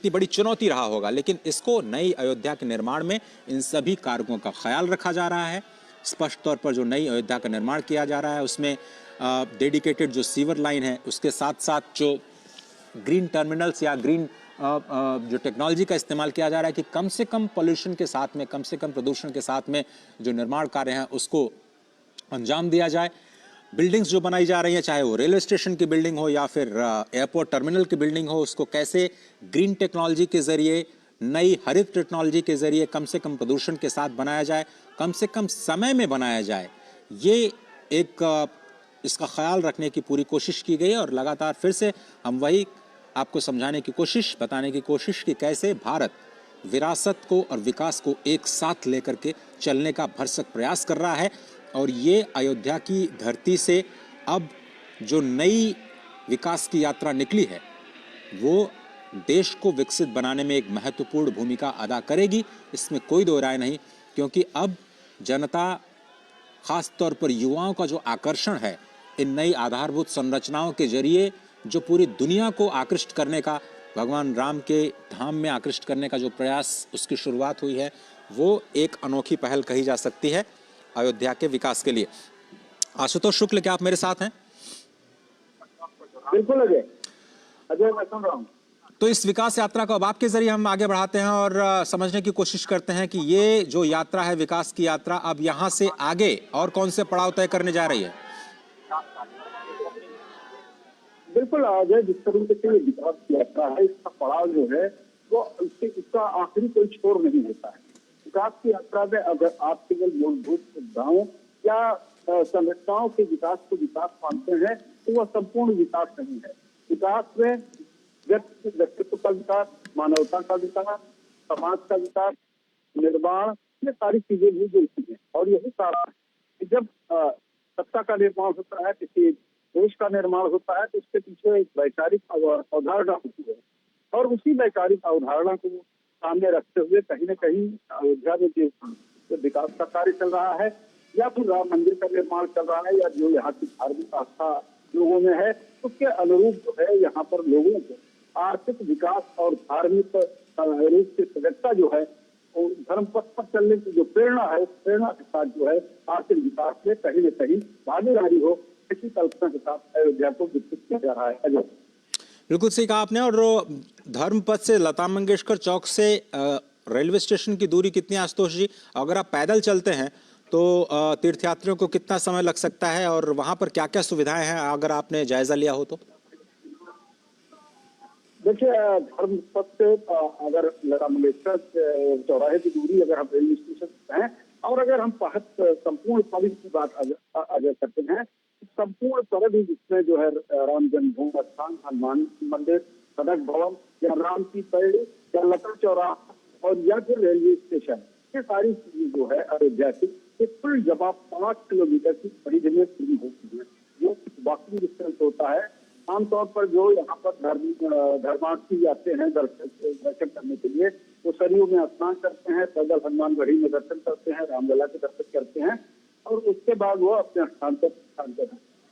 बड़ी चुनौती रहा होगा। लेकिन इसको नई अयोध्या के निर्माण में इन सभी कारकों का ख्याल रखा जा रहा है। स्पष्ट तौर पर जो नई अयोध्या का निर्माण किया जा रहा है उसमें डेडिकेटेड जो सीवर लाइन है, उसके साथ साथ जो ग्रीन टर्मिनल्स या ग्रीन जो टेक्नोलॉजी का इस्तेमाल किया जा रहा है कि कम से कम पोल्यूशन के साथ में, कम से कम प्रदूषण के साथ में जो निर्माण कार्य हैं उसको अंजाम दिया जाए। बिल्डिंग्स जो बनाई जा रही हैं, चाहे वो रेलवे स्टेशन की बिल्डिंग हो या फिर एयरपोर्ट टर्मिनल की बिल्डिंग हो, उसको कैसे ग्रीन टेक्नोलॉजी के जरिए, नई हरित टेक्नोलॉजी के जरिए कम से कम प्रदूषण के साथ बनाया जाए, कम से कम समय में बनाया जाए, ये एक इसका ख्याल रखने की पूरी कोशिश की गई है। और लगातार फिर से हम वही आपको समझाने की कोशिश, बताने की कोशिश कि कैसे भारत विरासत को और विकास को एक साथ लेकर के चलने का भरसक प्रयास कर रहा है। और ये अयोध्या की धरती से अब जो नई विकास की यात्रा निकली है वो देश को विकसित बनाने में एक महत्वपूर्ण भूमिका अदा करेगी, इसमें कोई दो राय नहीं। क्योंकि अब जनता, खास तौर पर युवाओं का जो आकर्षण है इन नई आधारभूत संरचनाओं के जरिए, जो पूरी दुनिया को आकृष्ट करने का, भगवान राम के धाम में आकृष्ट करने का जो प्रयास, उसकी शुरुआत हुई है, वो एक अनोखी पहल कही जा सकती है अयोध्या के विकास के लिए। आशुतोष शुक्ल, क्या आप मेरे साथ हैं? बिल्कुल अजय, मैं सुन रहा हूँ। तो इस विकास यात्रा को अब आपके जरिए हम आगे बढ़ाते हैं और समझने की कोशिश करते हैं कि ये जो यात्रा है, विकास की यात्रा, अब यहाँ से आगे और कौन से पड़ाव तय करने जा रही है? बिल्कुल अजय, जिस तरीके से ये विकास की यात्रा है, इसका पड़ाव जो है वो इसका आखिरी कोई छोर नहीं होता है। विकास की यात्रा में अगर आप केवल मूलभूत सुविधाओं या संरचनाओं के विकास को विकास मानते हैं तो वह संपूर्ण विकास नहीं है। विकास में व्यक्तित्व का विकास, मानवता का विकास, समाज का विकास, निर्माण, ये सारी चीजें भी जुड़ती हैं। और यही कारण है कि जब सत्ता का निर्माण होता है, किसी देश का निर्माण होता है, तो उसके पीछे एक वैचारिक अवधारणा होती है। और उसी वैचारिक अवधारणा को सामने रखते हुए कहीं न कहीं अयोध्या में जो विकास का कार्य चल रहा है, या फिर राम मंदिर का निर्माण चल रहा है, या जो यहाँ की धार्मिक आस्था लोगों में है, उसके अनुरूप जो है यहाँ पर लोगों को आर्थिक विकास और धार्मिक रूप से सजगता जो है, धर्म पथ पर चलने की जो प्रेरणा है, उस प्रेरणा के साथ जो है आर्थिक विकास में कहीं न कहीं भागीदारी हो, इसी कल्पना के साथ अयोध्या को विकसित किया जा रहा है। अजय, बिल्कुल सही कहा आपने। और धर्म पथ से लता मंगेशकर चौक से रेलवे स्टेशन की दूरी कितनी है आशुतोष जी? अगर आप पैदल चलते हैं तो तीर्थयात्रियों को कितना समय लग सकता है और वहां पर क्या क्या सुविधाएं हैं, अगर आपने जायजा लिया हो तो? देखिए, धर्म पथ से अगर लता मंगेशकर चौराहे की दूरी अगर हम रेलवे स्टेशन से हैं, और अगर हम संपूर्ण परिधि की बात अगर करते हैं, संपूर्ण परिधि जिसमें जो है राम जन्मभूमि स्थान, हनुमान मंदिर, कनक भवन, या राम की पैड़ी, या लता चौराहा, और या फिर रेलवे स्टेशन, ये सारी चीजें जो है अयोध्या की कुल जमा 5 किलोमीटर की परिधि में पूरी होती है। जो वॉकिंग डिस्टेंस होता है, आमतौर पर जो यहाँ पर धर्मार्थी आते हैं दर्शन करने के लिए, वो सरयू में स्नान करते हैं, पैदल हनुमानगढ़ी में दर्शन करते हैं, रामलला के दर्शन करते हैं, और उसके बाद वो अपने स्थान पर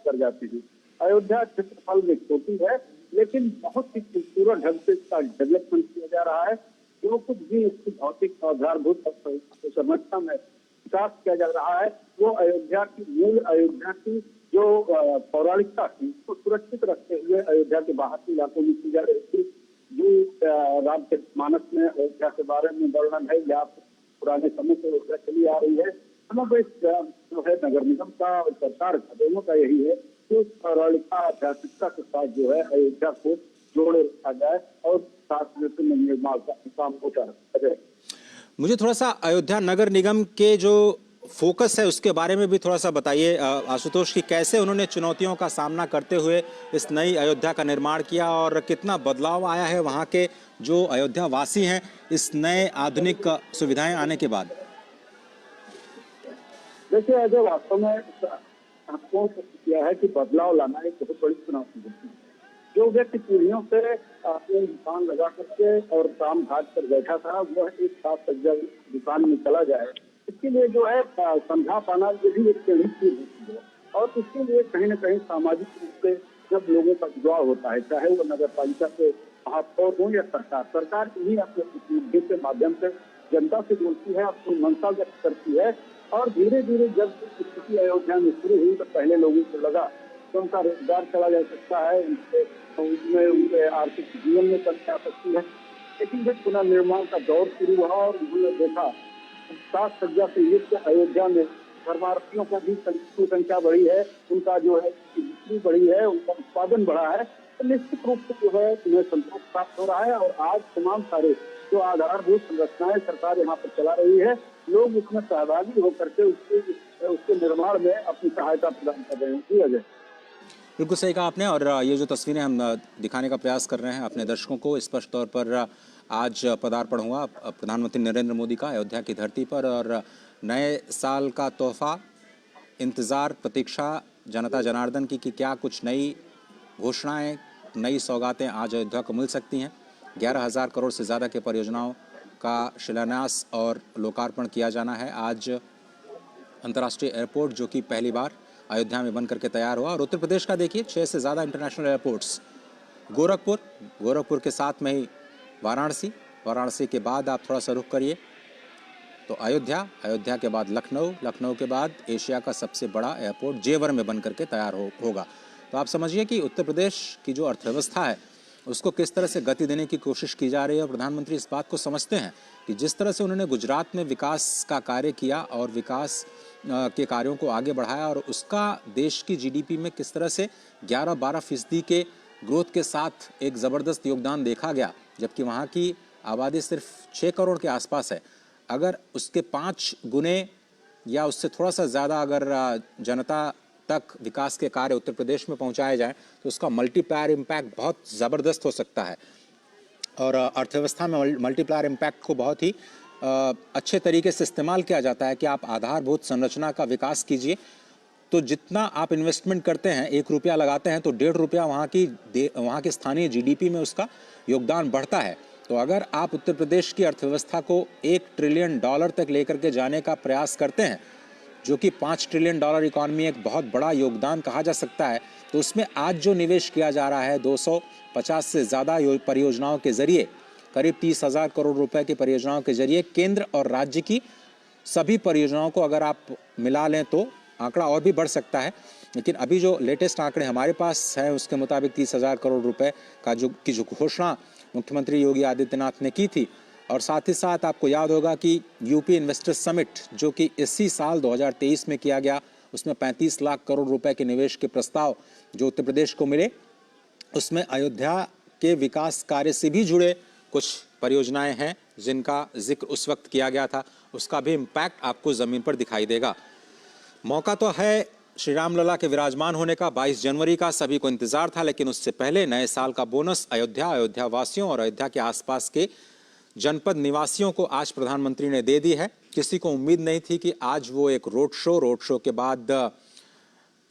कर जाते हैं। अयोध्या क्षेत्रफल में छोटी है, लेकिन बहुत ही खूबसूरत ढंग से इसका डेवलपमेंट किया जा रहा है। जो कुछ भी इसकी भौतिक आधारभूत संरचना में विकास किया जा रहा है, वो अयोध्या की जो पौराणिकता थी उसको सुरक्षित रखते हुए अयोध्या के बाहर के इलाकों में की जा रही थी। जो रामचरितमानस में अयोध्या के बारे में वर्णन है, या पुराने समय से अयोध्या चली आ रही है, समग्र जो है नगर निगम का और सरकार का, दोनों का यही है कि उस पौराणिकता, आध्यात्मिकता के साथ जो है अयोध्या को जोड़े रखा जाए और साथ में निर्माण का काम होता रहे। मुझे थोड़ा सा अयोध्या नगर निगम के जो फोकस है उसके बारे में भी थोड़ा सा बताइए आशुतोष, कि कैसे उन्होंने चुनौतियों का सामना करते हुए इस नई अयोध्या का निर्माण किया और कितना बदलाव आया है वहाँ के जो अयोध्या वासी हैं इस नए आधुनिक सुविधाएं आने के बाद। देखिए अजय, वास्तव में आपको किया है कि बदलाव लाना एक बहुत बड़ी चुनौती होती है। जो व्यक्ति पीढ़ियों से अपने दुकान लगा करके और काम काज पर बैठा था, वह एक साथ सज्जा दुकान में चला जाए, इसके लिए जो है समझा पाना ये भी एक बड़ी चीज होती है। और इसके लिए कहीं न कहीं सामाजिक रूप से जब लोगों का जुड़ाव होता है, चाहे वो नगर पालिका के महापौर हो या सरकार ही अपने प्रतिनिधियों के माध्यम से जनता से जुड़ती है, अपनी मंशा व्यक्त करती है। और धीरे धीरे जब स्थिति अयोध्या में शुरू हुई तो पहले लोगों को लगा कि उनका रोजगार चला जा सकता है, उनके आर्थिक जीवन में कमी आ सकती है। लेकिन जब पुनर्निर्माण का दौर शुरू हुआ और उन्होंने देखा सात सज्जा से युक्त अयोध्या में धर्मार्थियों का भी संख्या बढ़ी है, उनका जो है बिक्री बढ़ी है, उनका उत्पादन बढ़ा है, तो निश्चित रूप से जो है उन्हें संतोष प्राप्त हो रहा है। और आज तमाम सारे जो आधारभूत संरचनाएं सरकार यहाँ पर चला रही है, लोग उसमें सहभागी होकर के उसके निर्माण में अपनी सहायता प्रदान कर रहे हैं। जी अजय। बिल्कुल सही कहा आपने। और ये जो तस्वीरें हम दिखाने का प्रयास कर रहे हैं अपने दर्शकों को, स्पष्ट तौर पर आज पदार्पण हुआ प्रधानमंत्री नरेंद्र मोदी का अयोध्या की धरती पर, और नए साल का तोहफा, इंतज़ार, प्रतीक्षा जनता जनार्दन की कि क्या कुछ नई घोषणाएं, नई सौगातें आज अयोध्या को मिल सकती हैं। 11,000 करोड़ से ज़्यादा के परियोजनाओं का शिलान्यास और लोकार्पण किया जाना है आज। अंतर्राष्ट्रीय एयरपोर्ट जो कि पहली बार अयोध्या में बन करके तैयार हुआ, और उत्तर प्रदेश का देखिए 6 से ज़्यादा इंटरनेशनल एयरपोर्ट्स, गोरखपुर के साथ में ही वाराणसी के बाद आप थोड़ा सा रुख करिए तो अयोध्या के बाद लखनऊ के बाद एशिया का सबसे बड़ा एयरपोर्ट जेवर में बन करके तैयार होगा। तो आप समझिए कि उत्तर प्रदेश की जो अर्थव्यवस्था है उसको किस तरह से गति देने की कोशिश की जा रही है। और प्रधानमंत्री इस बात को समझते हैं कि जिस तरह से उन्होंने गुजरात में विकास का कार्य किया और विकास के कार्यों को आगे बढ़ाया, और उसका देश की जीडीपी में किस तरह से 11-12% के ग्रोथ के साथ एक ज़बरदस्त योगदान देखा गया, जबकि वहाँ की आबादी सिर्फ 6 करोड़ के आसपास है। अगर उसके 5 गुने या उससे थोड़ा सा ज़्यादा अगर जनता तक विकास के कार्य उत्तर प्रदेश में पहुंचाए जाएं तो उसका मल्टीप्लायर इम्पैक्ट बहुत ज़बरदस्त हो सकता है। और अर्थव्यवस्था में मल्टीप्लायर इम्पैक्ट को बहुत ही अच्छे तरीके से इस्तेमाल किया जाता है कि आप आधारभूत संरचना का विकास कीजिए, तो जितना आप इन्वेस्टमेंट करते हैं, 1 रुपया लगाते हैं तो 1.5 रुपया वहाँ की स्थानीय जीडीपी में उसका योगदान बढ़ता है। तो अगर आप उत्तर प्रदेश की अर्थव्यवस्था को $1 ट्रिलियन तक लेकर के जाने का प्रयास करते हैं, जो कि $5 ट्रिलियन इकॉनमी एक बहुत बड़ा योगदान कहा जा सकता है, तो उसमें आज जो निवेश किया जा रहा है 250 से ज़्यादा परियोजनाओं के जरिए, करीब 30,000 करोड़ रुपए की परियोजनाओं के जरिए केंद्र और राज्य की सभी परियोजनाओं को अगर आप मिला लें तो आंकड़ा और भी बढ़ सकता है। लेकिन अभी जो लेटेस्ट आंकड़े हमारे पास हैं उसके मुताबिक 30,000 करोड़ रुपए का जो घोषणा मुख्यमंत्री योगी आदित्यनाथ ने की थी। और साथ ही साथ आपको याद होगा कि यूपी इन्वेस्टर्स समिट जो कि इसी साल 2023 में किया गया, उसमें 35 लाख करोड़ रुपए के निवेश के प्रस्ताव जो उत्तर प्रदेश को मिले, उसमें अयोध्या के विकास कार्य से भी जुड़े कुछ परियोजनाएं हैं जिनका जिक्र उस वक्त किया गया था, उसका भी इम्पैक्ट आपको ज़मीन पर दिखाई देगा। मौका तो है श्री राम लला के विराजमान होने का, 22 जनवरी का सभी को इंतजार था, लेकिन उससे पहले नए साल का बोनस अयोध्या वासियों और अयोध्या के आसपास के जनपद निवासियों को आज प्रधानमंत्री ने दे दी है। किसी को उम्मीद नहीं थी कि आज वो एक रोड शो के बाद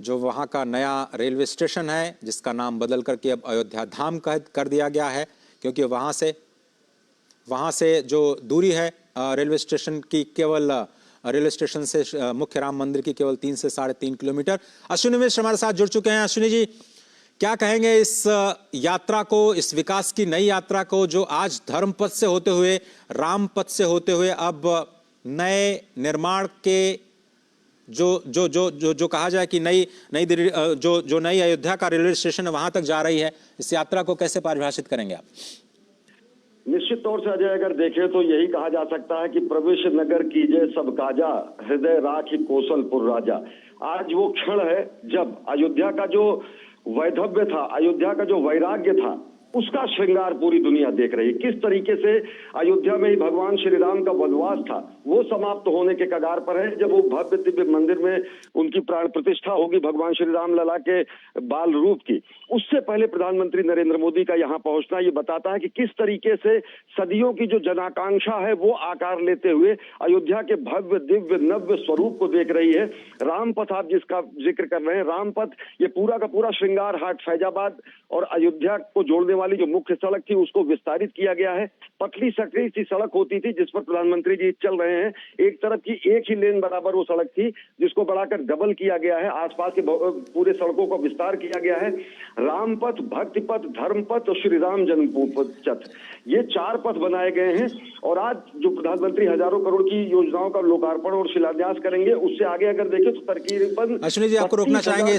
जो वहाँ का नया रेलवे स्टेशन है जिसका नाम बदल करके अब अयोध्या धाम कर दिया गया है, क्योंकि वहाँ से जो दूरी है रेलवे स्टेशन की, केवल रेलवे स्टेशन से मुख्य राम मंदिर की केवल 3 से 3.5 किलोमीटर। अश्विनी मिश्र हमारे साथ जुड़ चुके हैं। अश्विनी जी, क्या कहेंगे इस यात्रा को, इस विकास की नई यात्रा को जो आज धर्म पथ से होते हुए, राम पथ से होते हुए अब नए निर्माण के जो कहा जाए कि नई अयोध्या का रेलवे स्टेशन है वहां तक जा रही है, इस यात्रा को कैसे परिभाषित करेंगे आप? निश्चित तौर से अजय अगर देखें तो यही कहा जा सकता है कि प्रवेश नगर कीजे सब काजा, हृदय राखी कौशलपुर राजा। आज वो क्षण है जब अयोध्या का जो वैधव्य था, अयोध्या का जो वैराग्य था, उसका श्रृंगार पूरी दुनिया देख रही है। किस तरीके से अयोध्या में ही भगवान श्री राम का वनवास था वो समाप्त होने के कगार पर है। जब वो भव्य दिव्य मंदिर में उनकी प्राण प्रतिष्ठा होगी भगवान श्री राम लला के बाल रूप की, उससे पहले प्रधानमंत्री नरेंद्र मोदी का यहाँ पहुंचना ये बताता है कि किस तरीके से सदियों की जो जनाकांक्षा है वो आकार लेते हुए अयोध्या के भव्य दिव्य नव्य स्वरूप को देख रही है। रामपथ आप जिसका जिक्र कर रहे हैं, रामपथ ये पूरा का पूरा श्रृंगार हाट फैजाबाद और अयोध्या को जोड़ने वाली जो मुख्य सड़क थी उसको विस्तारित किया गया है। पतली सकरी सी सड़क होती थी जिस पर प्रधानमंत्री जी चल रहे हैं, एक तरफ की एक ही लेन बराबर वो सड़क थी जिसको बढ़ाकर डबल किया गया है। आसपास के पूरे सड़कों का विस्तार किया गया है। रामपथ, भक्तिपथ, धर्मपथ और श्री राम जन्मपथ, ये 4 पथ बनाए गए हैं। और आज जो प्रधानमंत्री हजारों करोड़ की योजनाओं का लोकार्पण और शिलान्यास करेंगे, उससे आगे अगर देखें तो तकरीबन अश्विनी जी आपको रोकना चाहेंगे।